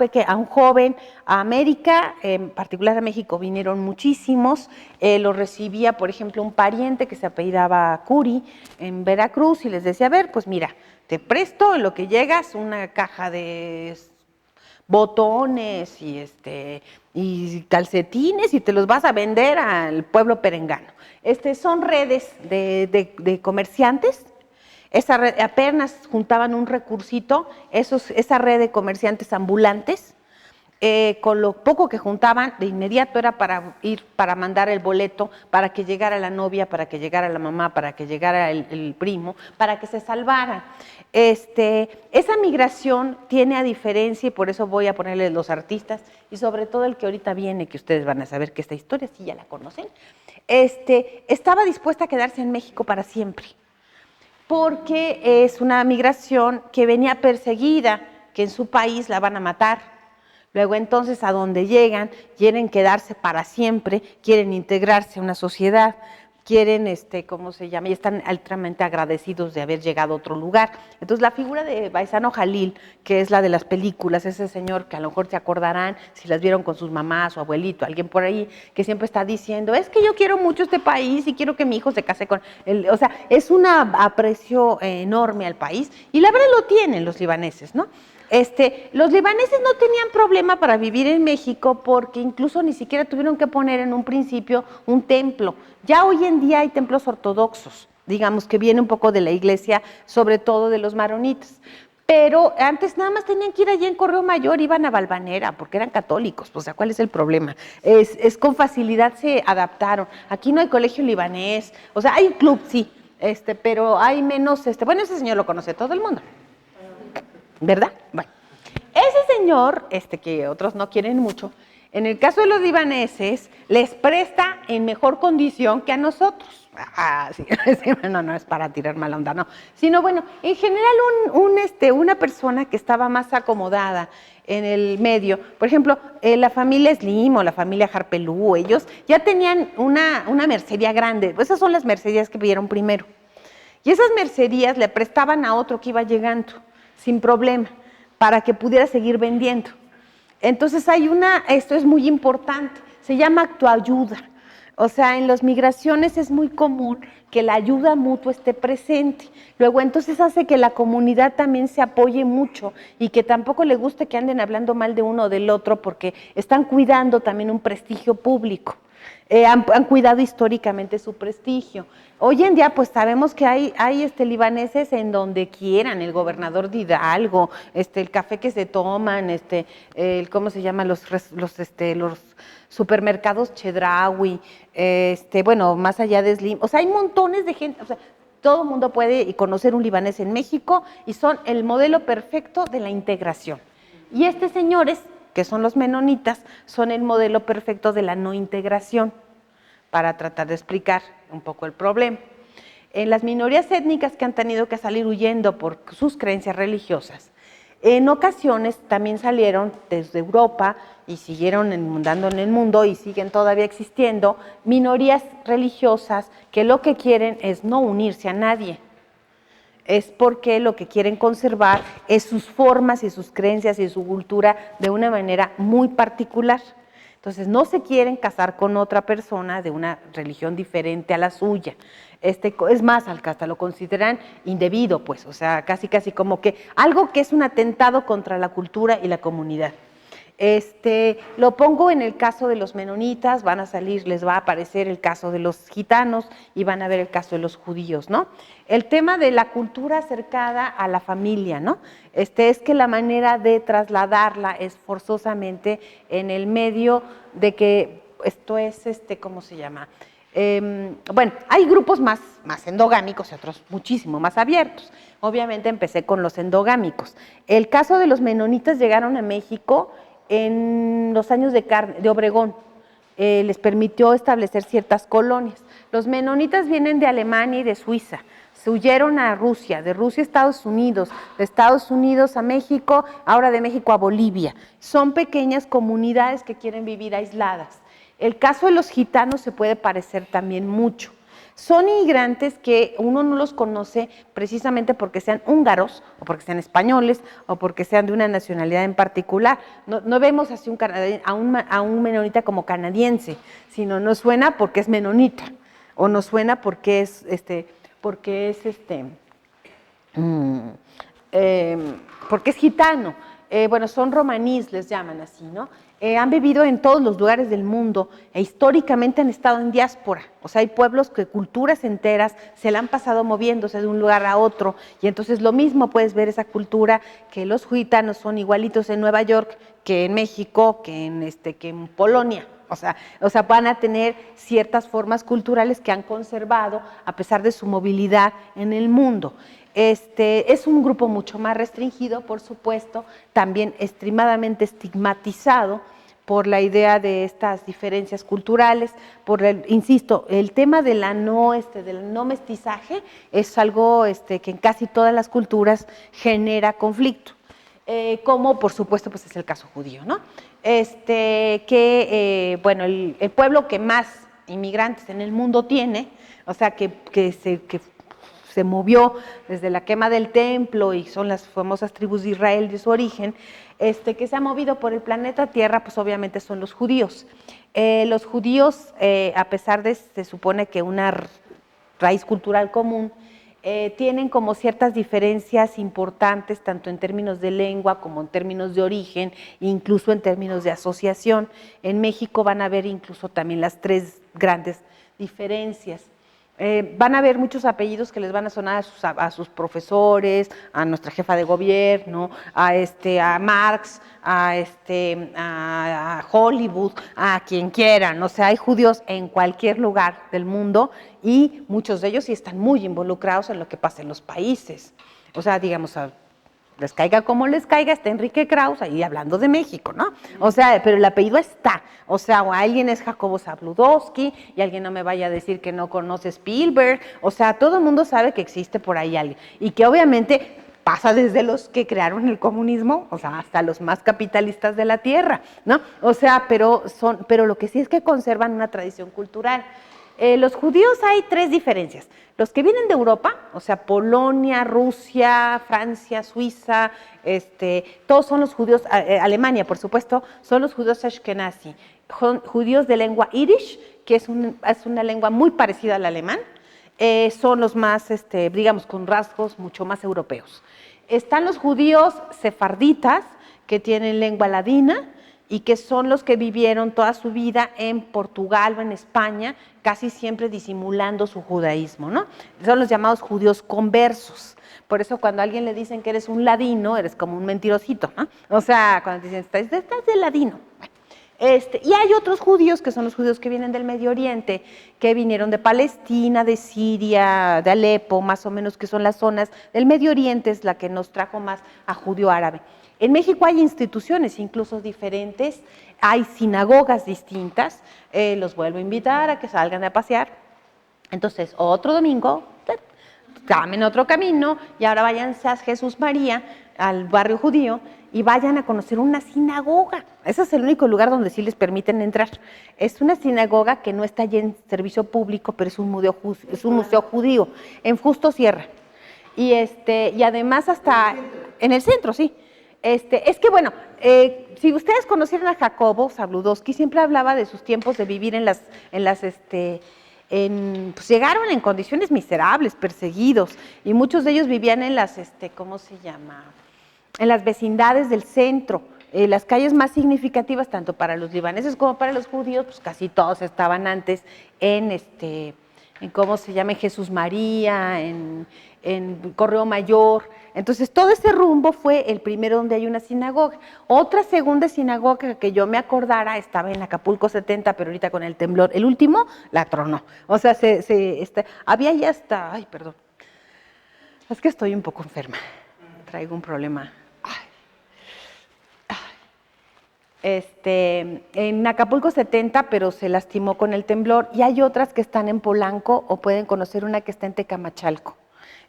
joven a América, en particular a México vinieron muchísimos. Lo recibía, por ejemplo, un pariente que se apellidaba Curi en Veracruz y les decía, a ver, pues mira, te presto en lo que llegas una caja de botones y calcetines y te los vas a vender al pueblo perengano. Son redes de comerciantes. Esa red, apenas juntaban un recursito, esa red de comerciantes ambulantes, con lo poco que juntaban, de inmediato era para mandar el boleto, para que llegara la novia, para que llegara la mamá, para que llegara el primo, para que se salvara. Esa migración tiene a diferencia, y por eso voy a ponerle los artistas, y sobre todo el que ahorita viene, que ustedes van a saber que esta historia sí ya la conocen, estaba dispuesta a quedarse en México para siempre, porque es una migración que venía perseguida, que en su país la van a matar. Luego entonces a donde llegan, quieren quedarse para siempre, quieren integrarse a una sociedad, quieren, ¿cómo se llama? Y están altamente agradecidos de haber llegado a otro lugar. Entonces la figura de Baizano Jalil, que es la de las películas, ese señor que a lo mejor se acordarán si las vieron con sus mamás, su abuelito, alguien por ahí, que siempre está diciendo, es que yo quiero mucho este país y quiero que mi hijo se case con él. O sea, es un aprecio enorme al país, y la verdad lo tienen los libaneses, ¿no? Los libaneses no tenían problema para vivir en México porque incluso ni siquiera tuvieron que poner en un principio un templo. Ya hoy en día hay templos ortodoxos, digamos, que viene un poco de la iglesia, sobre todo de los maronitas. Pero antes nada más tenían que ir allá en Correo Mayor, iban a Valvanera, porque eran católicos, o sea, ¿cuál es el problema? Es con facilidad se adaptaron. Aquí no hay colegio libanés, o sea, hay un club, sí, pero hay menos, bueno, ese señor lo conoce todo el mundo, ¿verdad? Bueno, ese señor, que otros no quieren mucho, en el caso de los libaneses, les presta en mejor condición que a nosotros. Sí, no es para tirar mala onda, no. Sino, bueno, en general una persona que estaba más acomodada en el medio, por ejemplo, la familia Slim o la familia Harpelú, ellos ya tenían una mercería grande. Esas son las mercerías que pidieron primero. Y esas mercerías le prestaban a otro que iba llegando, sin problema, para que pudiera seguir vendiendo. Entonces esto es muy importante, se llama actuayuda. O sea, en las migraciones es muy común que la ayuda mutua esté presente. Luego, entonces hace que la comunidad también se apoye mucho y que tampoco le guste que anden hablando mal de uno o del otro porque están cuidando también un prestigio público. Han cuidado históricamente su prestigio. Hoy en día, pues sabemos que hay libaneses en donde quieran, el gobernador de Hidalgo, el café que se toman, ¿cómo se llama? Los supermercados Chedraui, bueno, más allá de Slim. O sea, hay montones de gente, o sea, todo el mundo puede conocer un libanés en México y son el modelo perfecto de la integración. Y señores, que son los menonitas, son el modelo perfecto de la no integración, para tratar de explicar un poco el problema. En las minorías étnicas que han tenido que salir huyendo por sus creencias religiosas, en ocasiones también salieron desde Europa y siguieron inundando en el mundo y siguen todavía existiendo minorías religiosas que lo que quieren es no unirse a nadie. Es porque lo que quieren conservar es sus formas y sus creencias y su cultura de una manera muy particular. Entonces no se quieren casar con otra persona de una religión diferente a la suya. Es más, hasta lo consideran indebido, pues, o sea, casi como que algo que es un atentado contra la cultura y la comunidad. Lo pongo en el caso de los menonitas, les va a aparecer el caso de los gitanos y van a ver el caso de los judíos, ¿no? El tema de la cultura acercada a la familia, ¿no? Es que la manera de trasladarla es forzosamente en el medio de que esto es, ¿cómo se llama? Bueno, hay grupos más endogámicos y otros muchísimo más abiertos. Obviamente empecé con los endogámicos. El caso de los menonitas llegaron a México en los años de Obregón, les permitió establecer ciertas colonias. Los menonitas vienen de Alemania y de Suiza, se huyeron a Rusia, de Rusia a Estados Unidos, de Estados Unidos a México, ahora de México a Bolivia. Son pequeñas comunidades que quieren vivir aisladas. El caso de los gitanos se puede parecer también mucho. Son inmigrantes que uno no los conoce precisamente porque sean húngaros o porque sean españoles o porque sean de una nacionalidad en particular. No vemos así a un menonita como canadiense, sino nos suena porque es menonita o nos suena porque es porque es gitano. Bueno, son romanís, les llaman así, ¿no? Han vivido en todos los lugares del mundo e históricamente han estado en diáspora. O sea, hay pueblos que culturas enteras se la han pasado moviéndose de un lugar a otro y entonces lo mismo puedes ver esa cultura que los gitanos son igualitos en Nueva York que en México, que en Polonia. O sea, van a tener ciertas formas culturales que han conservado a pesar de su movilidad en el mundo. Es un grupo mucho más restringido, por supuesto, también extremadamente estigmatizado por la idea de estas diferencias culturales, insisto, el tema de del no mestizaje es algo que en casi todas las culturas genera conflicto, como por supuesto pues es el caso judío, ¿no? Bueno, el pueblo que más inmigrantes en el mundo tiene, o sea, que se movió desde la quema del templo y son las famosas tribus de Israel de su origen, que se ha movido por el planeta Tierra, pues obviamente son los judíos. Los judíos, a pesar de, se supone que una raíz cultural común, tienen como ciertas diferencias importantes, tanto en términos de lengua como en términos de origen, incluso en términos de asociación. En México van a ver incluso también las tres grandes diferencias. Van a haber muchos apellidos que les van a sonar a sus profesores, a nuestra jefa de gobierno, a Marx, a Hollywood, a quien quieran. O sea, hay judíos en cualquier lugar del mundo y muchos de ellos sí están muy involucrados en lo que pasa en los países. O sea, digamos, les caiga como les caiga, está Enrique Krauss ahí hablando de México, ¿no? O sea, pero el apellido está. O sea, o alguien es Jacobo Zabludovsky y alguien no me vaya a decir que no conoce Spielberg. O sea, todo el mundo sabe que existe por ahí alguien. Y que obviamente pasa desde los que crearon el comunismo, o sea, hasta los más capitalistas de la tierra, ¿no? O sea, pero lo que sí es que conservan una tradición cultural. Los judíos hay tres diferencias. Los que vienen de Europa, o sea, Polonia, Rusia, Francia, Suiza, todos son los judíos, Alemania, por supuesto, son los judíos ashkenazi, judíos de lengua yiddish, que es una lengua muy parecida al alemán, son los más, digamos, con rasgos mucho más europeos. Están los judíos sefarditas, que tienen lengua ladina, y que son los que vivieron toda su vida en Portugal o en España, casi siempre disimulando su judaísmo, ¿no? Son los llamados judíos conversos. Por eso cuando a alguien le dicen que eres un ladino, eres como un mentirosito, ¿no? O sea, cuando dicen, estás de ladino. Y hay otros judíos, que son los judíos que vienen del Medio Oriente, que vinieron de Palestina, de Siria, de Alepo, más o menos, que son las zonas del Medio Oriente, es la que nos trajo más a judío árabe. En México hay instituciones incluso diferentes, hay sinagogas distintas, los vuelvo a invitar a que salgan a pasear. Entonces, otro domingo, tomen otro camino y ahora váyanse a Jesús María, al barrio judío, y vayan a conocer una sinagoga. Ese es el único lugar donde sí les permiten entrar. Es una sinagoga que no está ya en servicio público, pero es un museo judío, en Justo Sierra. Y además hasta en el centro, sí. Es que bueno, si ustedes conocieran a Jacobo Zabludovsky, siempre hablaba de sus tiempos de vivir pues llegaron en condiciones miserables, perseguidos, y muchos de ellos vivían en las, ¿cómo se llama? En las vecindades del centro. Las calles más significativas, tanto para los libaneses como para los judíos, pues casi todos estaban antes en ¿cómo se llama? En Jesús María, en Correo Mayor. Entonces, todo ese rumbo fue el primero donde hay una sinagoga. Otra segunda sinagoga que yo me acordara estaba en Acapulco 70, pero ahorita con el temblor, el último la tronó. O sea, había ya hasta, ay, perdón, es que estoy un poco enferma, traigo un problema. En Acapulco 70, pero se lastimó con el temblor, y hay otras que están en Polanco, o pueden conocer una que está en Tecamachalco,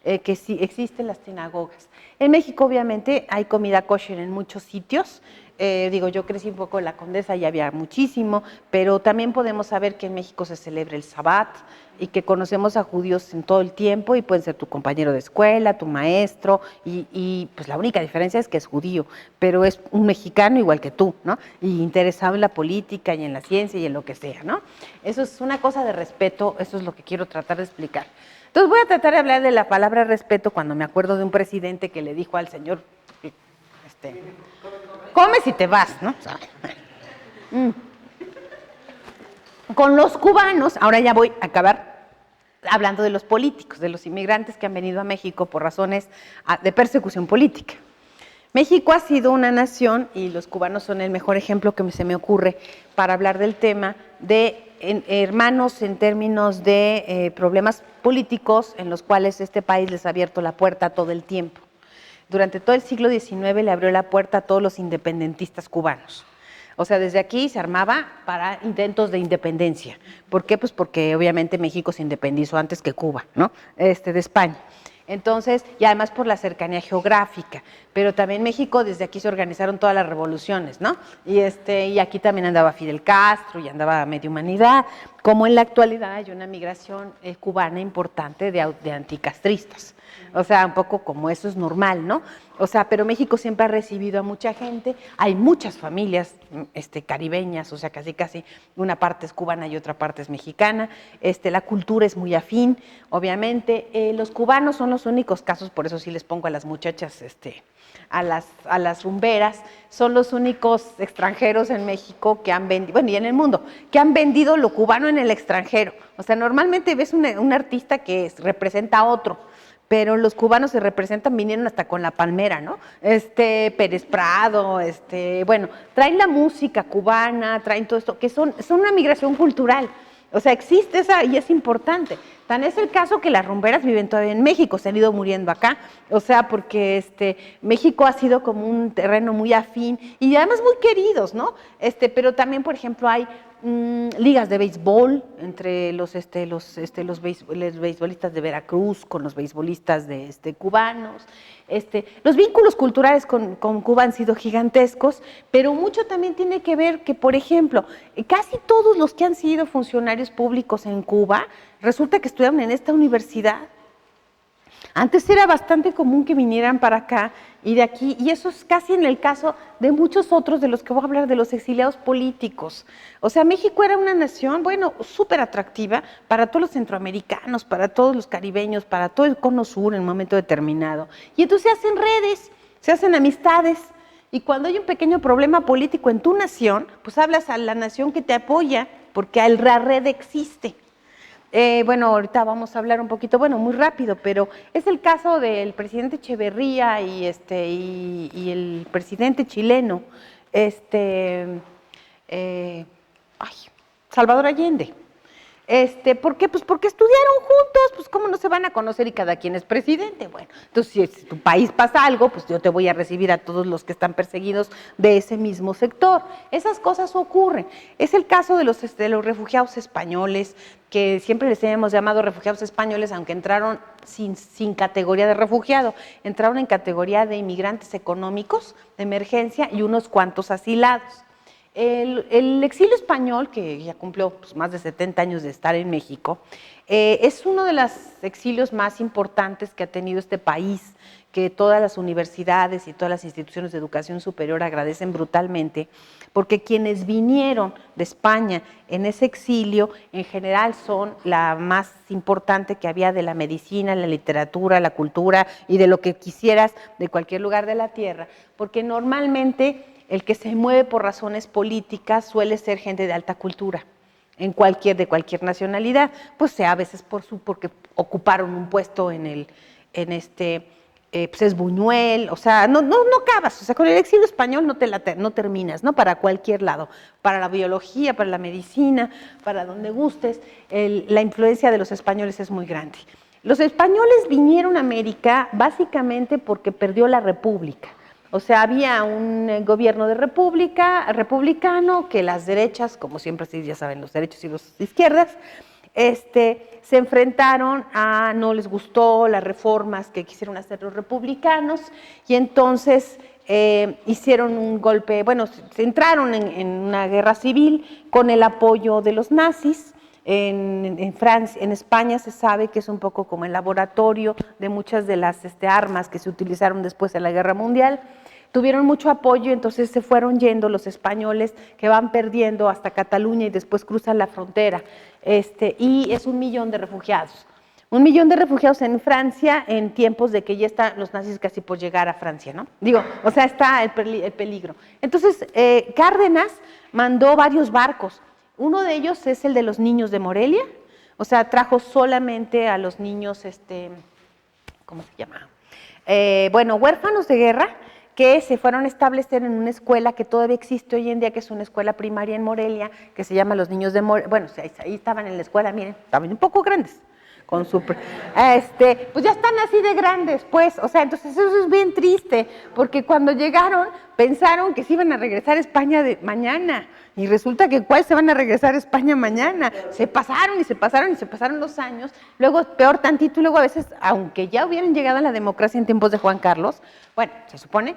que sí existen las sinagogas. En México, obviamente, hay comida kosher en muchos sitios. Yo crecí un poco en la Condesa y había muchísimo, pero también podemos saber que en México se celebra el Sabbat y que conocemos a judíos en todo el tiempo y pueden ser tu compañero de escuela, tu maestro, y pues la única diferencia es que es judío, pero es un mexicano igual que tú, ¿no? Y interesado en la política y en la ciencia y en lo que sea, ¿no? Eso es una cosa de respeto, eso es lo que quiero tratar de explicar. Entonces voy a tratar de hablar de la palabra respeto cuando me acuerdo de un presidente que le dijo al señor, comes y te vas, ¿no? Con los cubanos, ahora ya voy a acabar hablando de los políticos, de los inmigrantes que han venido a México por razones de persecución política. México ha sido una nación, y los cubanos son el mejor ejemplo que se me ocurre para hablar del tema, de hermanos en términos de problemas políticos en los cuales este país les ha abierto la puerta todo el tiempo. Durante todo el siglo XIX le abrió la puerta a todos los independentistas cubanos. O sea, desde aquí se armaba para intentos de independencia. ¿Por qué? Pues porque obviamente México se independizó antes que Cuba, ¿no? De España. Entonces, y además por la cercanía geográfica, pero también México, desde aquí se organizaron todas las revoluciones, ¿no? Y aquí también andaba Fidel Castro y andaba Media Humanidad, como en la actualidad hay una migración cubana importante de anticastristas. O sea, un poco como eso es normal, ¿no? O sea, pero México siempre ha recibido a mucha gente, hay muchas familias caribeñas, o sea, casi una parte es cubana y otra parte es mexicana, la cultura es muy afín, obviamente. Los cubanos son los únicos casos, por eso sí les pongo a las muchachas, a las rumberas, son los únicos extranjeros en México que han vendido, bueno, y en el mundo, que han vendido lo cubano en el extranjero. O sea, normalmente ves un artista que representa a otro, pero los cubanos se representan, vinieron hasta con La Palmera, ¿no? Pérez Prado, bueno, traen la música cubana, traen todo esto, que son una migración cultural. O sea, existe esa y es importante. Tan es el caso que las rumberas viven todavía en México, se han ido muriendo acá. O sea, porque México ha sido como un terreno muy afín y además muy queridos, ¿no? Pero también, por ejemplo, hay ligas de béisbol entre los beisbolistas de Veracruz con los beisbolistas cubanos. Los vínculos culturales con Cuba han sido gigantescos, pero mucho también tiene que ver que, por ejemplo, casi todos los que han sido funcionarios públicos en Cuba, resulta que estudiaron en esta universidad. Antes era bastante común que vinieran para acá y de aquí, y eso es casi en el caso de muchos otros de los que voy a hablar, de los exiliados políticos. O sea, México era una nación, bueno, súper atractiva para todos los centroamericanos, para todos los caribeños, para todo el cono sur en un momento determinado. Y entonces se hacen redes, se hacen amistades, y cuando hay un pequeño problema político en tu nación, pues hablas a la nación que te apoya, porque la red existe. Bueno, ahorita vamos a hablar un poquito, bueno, muy rápido, pero es el caso del presidente Echeverría y el presidente chileno, Salvador Allende. ¿Por qué? Pues porque estudiaron juntos, pues cómo no se van a conocer y cada quien es presidente. Bueno, entonces si tu país pasa algo, pues yo te voy a recibir a todos los que están perseguidos de ese mismo sector. Esas cosas ocurren. Es el caso de los refugiados españoles, que siempre les hemos llamado refugiados españoles, aunque entraron sin categoría de refugiado, entraron en categoría de inmigrantes económicos de emergencia y unos cuantos asilados. El exilio español, que ya cumplió pues, más de 70 años de estar en México, es uno de los exilios más importantes que ha tenido este país, que todas las universidades y todas las instituciones de educación superior agradecen brutalmente, porque quienes vinieron de España en ese exilio, en general son la más importante que había de la medicina, la literatura, la cultura y de lo que quisieras de cualquier lugar de la tierra, porque normalmente el que se mueve por razones políticas suele ser gente de alta cultura, de cualquier nacionalidad, pues sea a veces porque ocuparon un puesto pues es Buñuel, o sea, no acabas, o sea, con el exilio español no terminas, ¿no? Para cualquier lado, para la biología, para la medicina, para donde gustes, la influencia de los españoles es muy grande. Los españoles vinieron a América básicamente porque perdió la República. O sea, había un gobierno de republicano, que las derechas, como siempre ya saben, los derechos y los izquierdas, se enfrentaron no les gustó las reformas que quisieron hacer los republicanos, y entonces hicieron un golpe, bueno, se entraron en una guerra civil con el apoyo de los nazis. En Francia, en España se sabe que es un poco como el laboratorio de muchas de las armas que se utilizaron después de la Guerra Mundial. Tuvieron mucho apoyo, entonces se fueron yendo los españoles, que van perdiendo hasta Cataluña y después cruzan la frontera, y es 1 millón de refugiados. 1 millón de refugiados en Francia en tiempos de que ya están los nazis casi por llegar a Francia, ¿no? O sea, está el peligro. Entonces, Cárdenas mandó varios barcos. Uno de ellos es el de los niños de Morelia, o sea, trajo solamente a los niños, ¿cómo se llama? Bueno, huérfanos de guerra, que se fueron a establecer en una escuela que todavía existe hoy en día, que es una escuela primaria en Morelia, que se llama Los Niños de Morelia. Bueno, ahí estaban en la escuela, miren, estaban un poco grandes, pues ya están así de grandes, pues, o sea, entonces eso es bien triste, porque cuando llegaron pensaron que se iban a regresar a España mañana, y resulta que ¿cuál se van a regresar a España mañana? Se pasaron y se pasaron y se pasaron los años, luego peor tantito, y luego a veces, aunque ya hubieran llegado a la democracia en tiempos de Juan Carlos, bueno, se supone,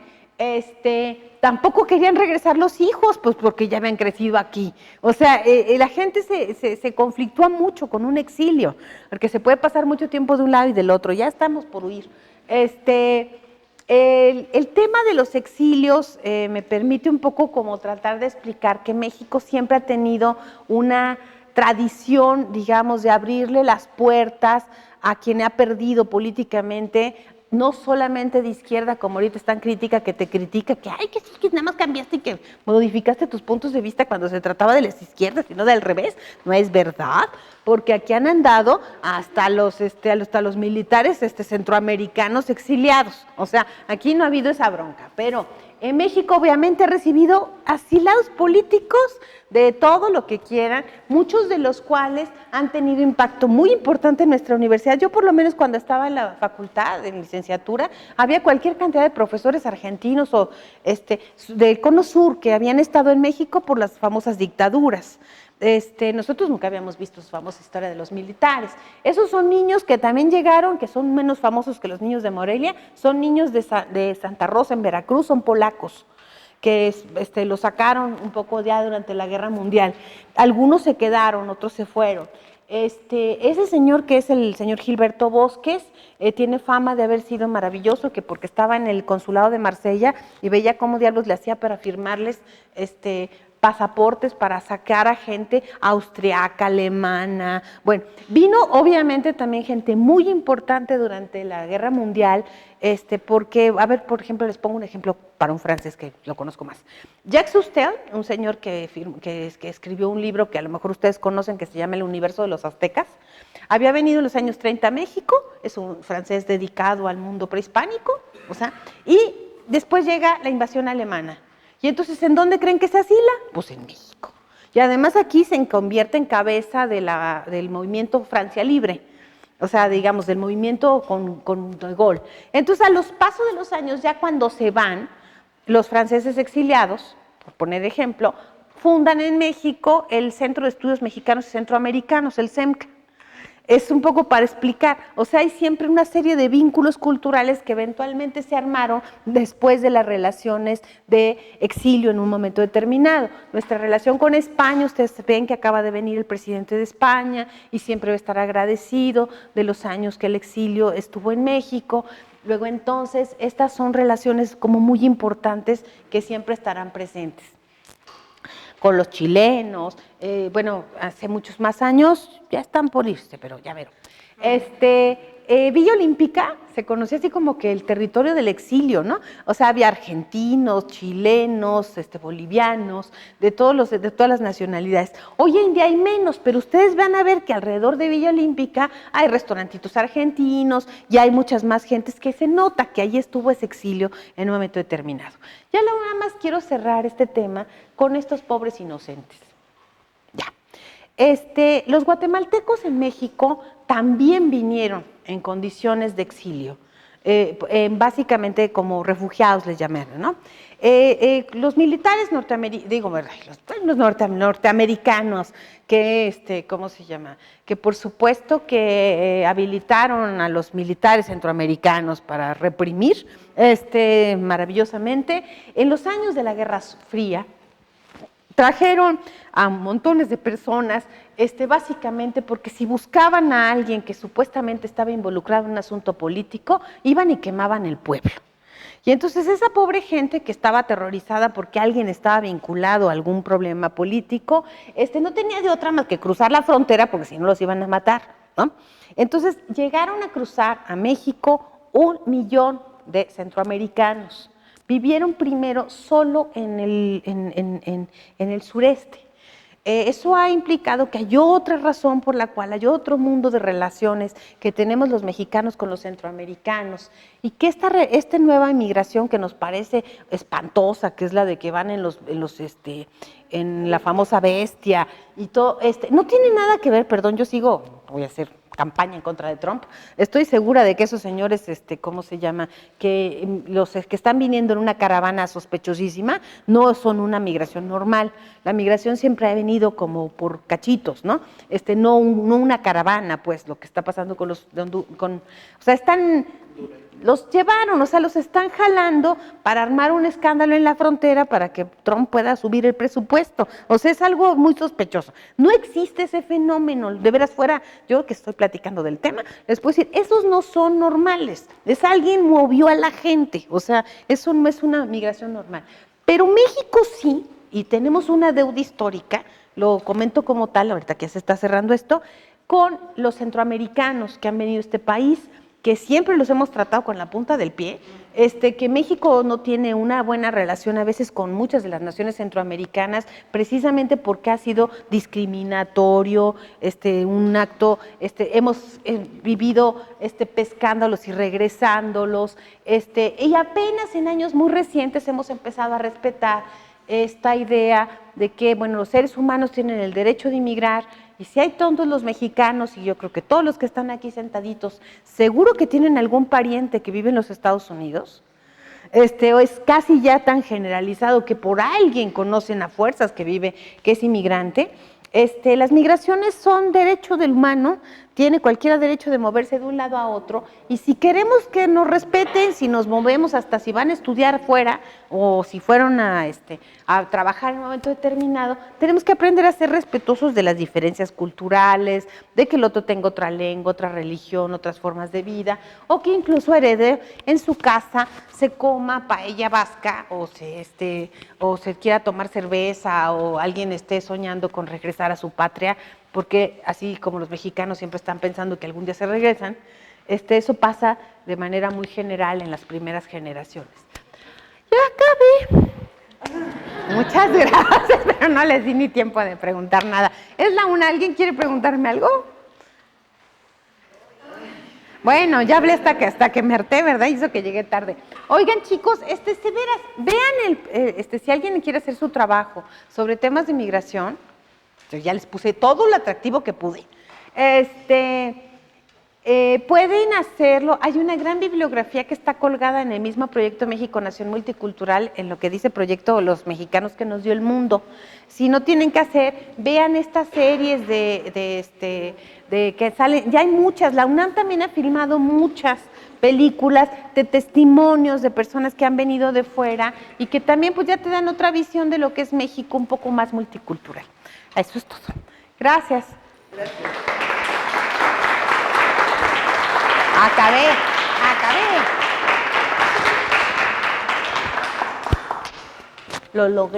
Tampoco querían regresar los hijos, pues porque ya habían crecido aquí. O sea, la gente se conflictúa mucho con un exilio, porque se puede pasar mucho tiempo de un lado y del otro. Ya estamos por huir. El tema de los exilios me permite un poco como tratar de explicar que México siempre ha tenido una tradición, digamos, de abrirle las puertas a quien ha perdido políticamente, no solamente de izquierda, como ahorita es tan crítica, que te critica, que ay, que sí, que nada más cambiaste y que modificaste tus puntos de vista cuando se trataba de las izquierdas, sino del revés. No es verdad, porque aquí han andado hasta los militares centroamericanos exiliados. O sea, aquí no ha habido esa bronca, pero en México obviamente ha recibido asilados políticos de todo lo que quieran, muchos de los cuales han tenido impacto muy importante en nuestra universidad. Yo por lo menos cuando estaba en la facultad, en licenciatura, había cualquier cantidad de profesores argentinos o del Cono Sur que habían estado en México por las famosas dictaduras. Nosotros nunca habíamos visto su famosa historia de los militares. Esos son niños que también llegaron, que son menos famosos que los niños de Morelia, son niños de Santa Rosa en Veracruz, son polacos, que los sacaron un poco ya durante la Guerra Mundial. Algunos se quedaron, otros se fueron. Ese señor que es el señor Gilberto Bosques, tiene fama de haber sido maravilloso, que porque estaba en el consulado de Marsella y veía cómo diablos le hacía para firmarles pasaportes para sacar a gente austriaca, alemana. Bueno, vino obviamente también gente muy importante durante la Guerra Mundial, porque, a ver, por ejemplo, les pongo un ejemplo para un francés que lo conozco más. Jacques Cousteau, un señor que escribió un libro que a lo mejor ustedes conocen, que se llama El universo de los aztecas, había venido en los años 30 a México, es un francés dedicado al mundo prehispánico, o sea, y después llega la invasión alemana. Y entonces, ¿en dónde creen que se asila? Pues en México. Y además aquí se convierte en cabeza del movimiento Francia Libre, o sea, digamos, del movimiento con De Gaulle. Entonces, a los pasos de los años, ya cuando se van los franceses exiliados, por poner ejemplo, fundan en México el Centro de Estudios Mexicanos y Centroamericanos, el CEMCA. Es un poco para explicar, o sea, hay siempre una serie de vínculos culturales que eventualmente se armaron después de las relaciones de exilio en un momento determinado. Nuestra relación con España, ustedes ven que acaba de venir el presidente de España y siempre va a estar agradecido de los años que el exilio estuvo en México. Luego entonces, estas son relaciones como muy importantes que siempre estarán presentes. Con los chilenos, bueno, hace muchos más años, ya están por irse, pero ya verán. Villa Olímpica se conocía así como que el territorio del exilio, ¿no? O sea, había argentinos, chilenos, bolivianos, de todas las nacionalidades. Hoy en día hay menos, pero ustedes van a ver que alrededor de Villa Olímpica hay restaurantitos argentinos y hay muchas más gentes que se nota que ahí estuvo ese exilio en un momento determinado. Ya nada más quiero cerrar este tema con estos pobres inocentes. Ya. Los guatemaltecos en México también vinieron en condiciones de exilio, básicamente como refugiados les llamaron, ¿no? Los militares norteamericanos que, ¿cómo se llama? Que por supuesto que habilitaron a los militares centroamericanos para reprimir maravillosamente. En los años de la Guerra Fría, trajeron a montones de personas, básicamente porque si buscaban a alguien que supuestamente estaba involucrado en un asunto político, iban y quemaban el pueblo. Y entonces esa pobre gente que estaba aterrorizada porque alguien estaba vinculado a algún problema político, no tenía de otra más que cruzar la frontera porque si no los iban a matar, ¿no? Entonces llegaron a cruzar a México 1 millón de centroamericanos. Vivieron primero solo en el sureste. Eso ha implicado que hay otra razón por la cual hay otro mundo de relaciones que tenemos los mexicanos con los centroamericanos y que esta nueva inmigración que nos parece espantosa, que es la de que van en la famosa bestia y todo, no tiene nada que ver, perdón, yo voy a hacer campaña en contra de Trump. Estoy segura de que esos señores, ¿cómo se llama? Que los que están viniendo en una caravana sospechosísima no son una migración normal. La migración siempre ha venido como por cachitos, ¿no? No una caravana, pues, lo que está pasando con o sea, están los llevaron, o sea, los están jalando para armar un escándalo en la frontera para que Trump pueda subir el presupuesto. O sea, es algo muy sospechoso. No existe ese fenómeno, de veras fuera, yo que estoy platicando del tema, les puedo decir, esos no son normales, es alguien movió a la gente, o sea, eso no es una migración normal. Pero México sí, y tenemos una deuda histórica, lo comento como tal, ahorita que se está cerrando esto, con los centroamericanos que han venido a este país, que siempre los hemos tratado con la punta del pie, que México no tiene una buena relación a veces con muchas de las naciones centroamericanas, precisamente porque ha sido discriminatorio, un acto, hemos vivido pescándolos y regresándolos, y apenas en años muy recientes hemos empezado a respetar esta idea de que, bueno, los seres humanos tienen el derecho de inmigrar, y si hay tontos los mexicanos, y yo creo que todos los que están aquí sentaditos, seguro que tienen algún pariente que vive en los Estados Unidos, o es casi ya tan generalizado que por alguien conocen a fuerzas que vive, que es inmigrante. Las migraciones son derecho del humano, tiene cualquier derecho de moverse de un lado a otro, y si queremos que nos respeten, si nos movemos hasta si van a estudiar fuera o si fueron a trabajar en un momento determinado, tenemos que aprender a ser respetuosos de las diferencias culturales, de que el otro tenga otra lengua, otra religión, otras formas de vida, o que incluso herede en su casa, se coma paella vasca o se quiera tomar cerveza o alguien esté soñando con regresar a su patria, porque así como los mexicanos siempre están pensando que algún día se regresan, eso pasa de manera muy general en las primeras generaciones. Ya acabé. Muchas gracias, pero no les di ni tiempo de preguntar nada. Es la una, ¿alguien quiere preguntarme algo? Bueno, ya hablé hasta que me harté, ¿verdad? Hizo que llegué tarde. Oigan, chicos, vean si alguien quiere hacer su trabajo sobre temas de migración, yo ya les puse todo lo atractivo que pude. Pueden hacerlo, hay una gran bibliografía que está colgada en el mismo proyecto México Nación Multicultural, en lo que dice Proyecto Los Mexicanos que nos dio el mundo. Si no tienen que hacer, vean estas series de que salen, ya hay muchas, la UNAM también ha filmado muchas películas de testimonios de personas que han venido de fuera y que también pues ya te dan otra visión de lo que es México un poco más multicultural. Eso es todo. Gracias. Gracias. Acabé. Lo logré.